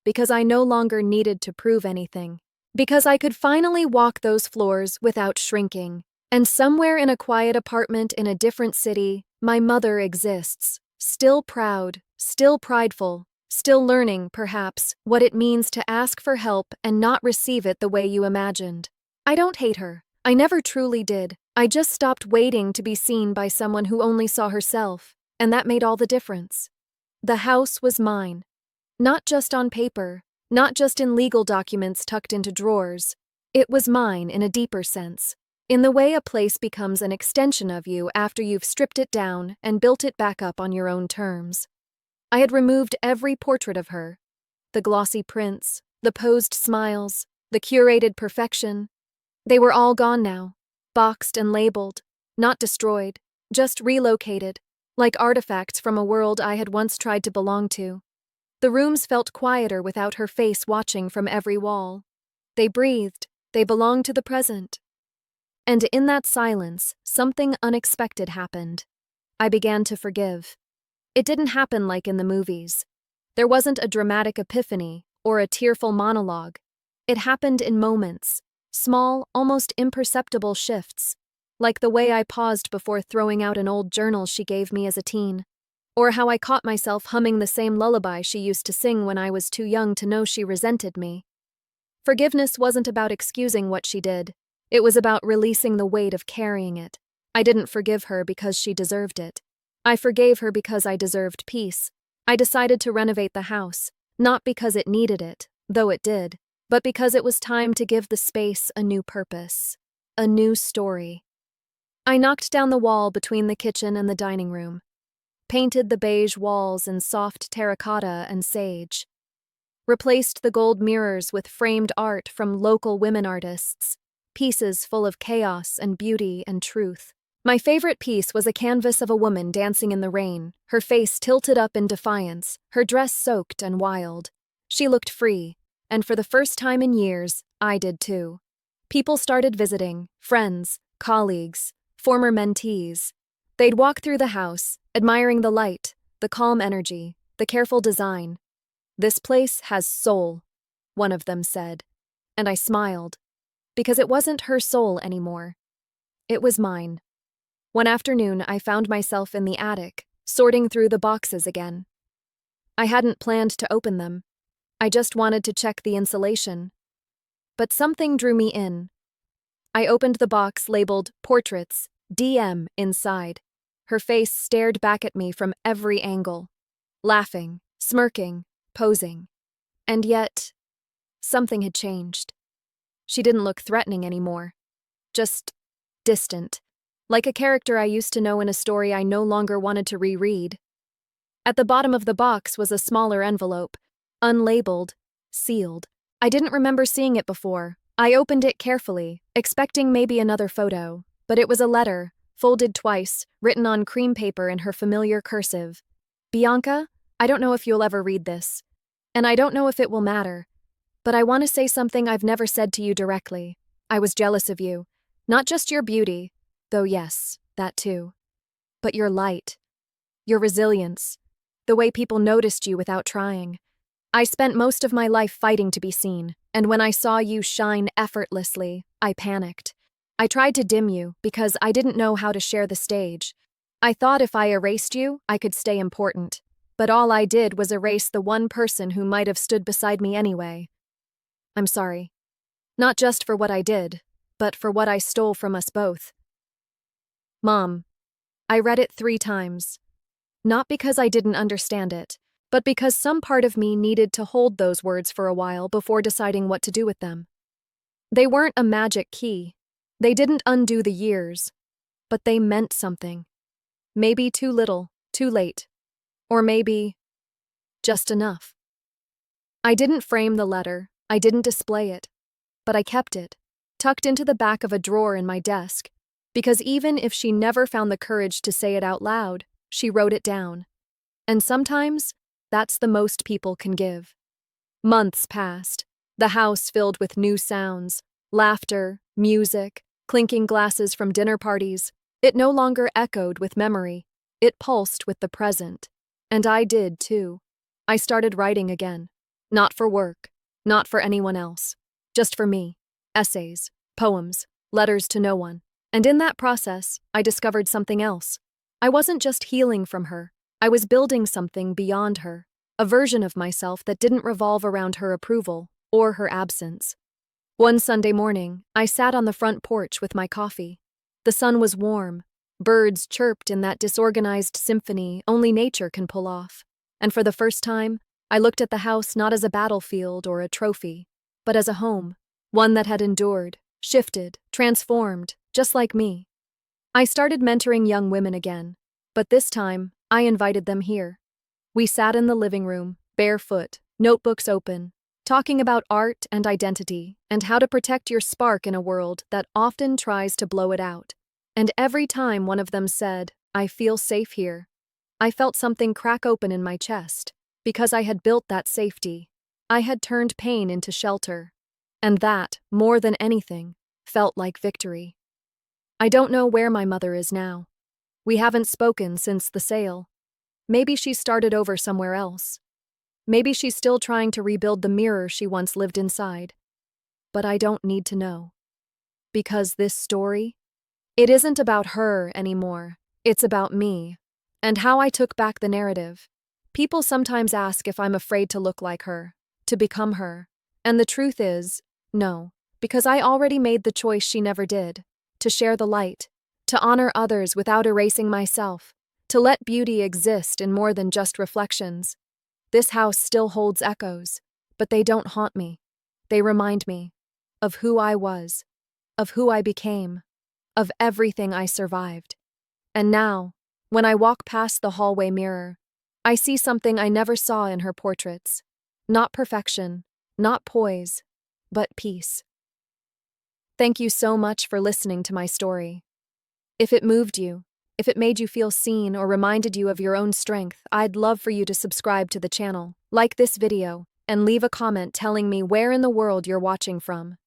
Because I no longer needed to prove anything. Because I could finally walk those floors without shrinking. And somewhere in a quiet apartment in a different city, my mother exists. Still proud, still prideful, still learning, perhaps, what it means to ask for help and not receive it the way you imagined. I don't hate her. I never truly did. I just stopped waiting to be seen by someone who only saw herself, and that made all the difference. The house was mine. Not just on paper, not just in legal documents tucked into drawers. It was mine in a deeper sense, in the way a place becomes an extension of you after you've stripped it down and built it back up on your own terms. I had removed every portrait of her. The glossy prints, the posed smiles, the curated perfection. They were all gone now, boxed and labeled, not destroyed, just relocated, like artifacts from a world I had once tried to belong to. The rooms felt quieter without her face watching from every wall. They breathed, they belonged to the present. And in that silence, something unexpected happened. I began to forgive. It didn't happen like in the movies. There wasn't a dramatic epiphany or a tearful monologue. It happened in moments, small, almost imperceptible shifts, like the way I paused before throwing out an old journal she gave me as a teen, or how I caught myself humming the same lullaby she used to sing when I was too young to know she resented me. Forgiveness wasn't about excusing what she did. It was about releasing the weight of carrying it. I didn't forgive her because she deserved it. I forgave her because I deserved peace. I decided to renovate the house, not because it needed it, though it did, but because it was time to give the space a new purpose, a new story. I knocked down the wall between the kitchen and the dining room, painted the beige walls in soft terracotta and sage, replaced the gold mirrors with framed art from local women artists, pieces full of chaos and beauty and truth. My favorite piece was a canvas of a woman dancing in the rain, her face tilted up in defiance, her dress soaked and wild. She looked free, and for the first time in years, I did too. People started visiting, friends, colleagues, former mentees. They'd walk through the house, admiring the light, the calm energy, the careful design. "This place has soul," one of them said, and I smiled, because it wasn't her soul anymore. It was mine. One afternoon, I found myself in the attic, sorting through the boxes again. I hadn't planned to open them. I just wanted to check the insulation. But something drew me in. I opened the box labeled Portraits, DM inside. Her face stared back at me from every angle, laughing, smirking, posing. And yet, something had changed. She didn't look threatening anymore, just distant, like a character I used to know in a story I no longer wanted to reread. At the bottom of the box was a smaller envelope, unlabeled, sealed. I didn't remember seeing it before. I opened it carefully, expecting maybe another photo, but it was a letter, folded twice, written on cream paper in her familiar cursive. "Bianca, I don't know if you'll ever read this, and I don't know if it will matter, but I want to say something I've never said to you directly. I was jealous of you, not just your beauty, though yes, that too, but your light, your resilience, the way people noticed you without trying. I spent most of my life fighting to be seen, and when I saw you shine effortlessly, I panicked. I tried to dim you because I didn't know how to share the stage. I thought if I erased you, I could stay important. But all I did was erase the one person who might have stood beside me anyway. I'm sorry. Not just for what I did, but for what I stole from us both. Mom, I read it 3 times. Not because I didn't understand it, but because some part of me needed to hold those words for a while before deciding what to do with them. They weren't a magic key. They didn't undo the years, but they meant something. Maybe too little, too late. Or maybe just enough. I didn't frame the letter, I didn't display it, but I kept it, tucked into the back of a drawer in my desk, because even if she never found the courage to say it out loud, she wrote it down. And sometimes, that's the most people can give. Months passed, the house filled with new sounds, laughter, music, clinking glasses from dinner parties. It no longer echoed with memory, it pulsed with the present. And I did, too. I started writing again. Not for work, not for anyone else. Just for me. Essays, poems, letters to no one. And in that process, I discovered something else. I wasn't just healing from her. I was building something beyond her. A version of myself that didn't revolve around her approval or her absence. One Sunday morning, I sat on the front porch with my coffee. The sun was warm. Birds chirped in that disorganized symphony only nature can pull off. And for the first time, I looked at the house not as a battlefield or a trophy, but as a home, one that had endured, shifted, transformed, just like me. I started mentoring young women again, but this time, I invited them here. We sat in the living room, barefoot, notebooks open, talking about art and identity and how to protect your spark in a world that often tries to blow it out. And every time one of them said, "I feel safe here," I felt something crack open in my chest, because I had built that safety. I had turned pain into shelter. And that, more than anything, felt like victory. I don't know where my mother is now. We haven't spoken since the sale. Maybe she started over somewhere else. Maybe she's still trying to rebuild the mirror she once lived inside. But I don't need to know. Because this story, it isn't about her anymore. It's about me. And how I took back the narrative. People sometimes ask if I'm afraid to look like her, to become her. And the truth is, no. Because I already made the choice she never did. To share the light. To honor others without erasing myself. To let beauty exist in more than just reflections. This house still holds echoes, but they don't haunt me. They remind me of who I was, of who I became, of everything I survived. And now, when I walk past the hallway mirror, I see something I never saw in her portraits. Not perfection, not poise, but peace. Thank you so much for listening to my story. If it moved you, if it made you feel seen or reminded you of your own strength, I'd love for you to subscribe to the channel, like this video, and leave a comment telling me where in the world you're watching from.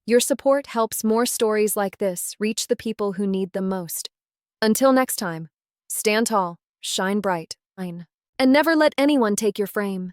Your support helps more stories like this reach the people who need them most. Until next time, stand tall, shine bright, and never let anyone take your frame.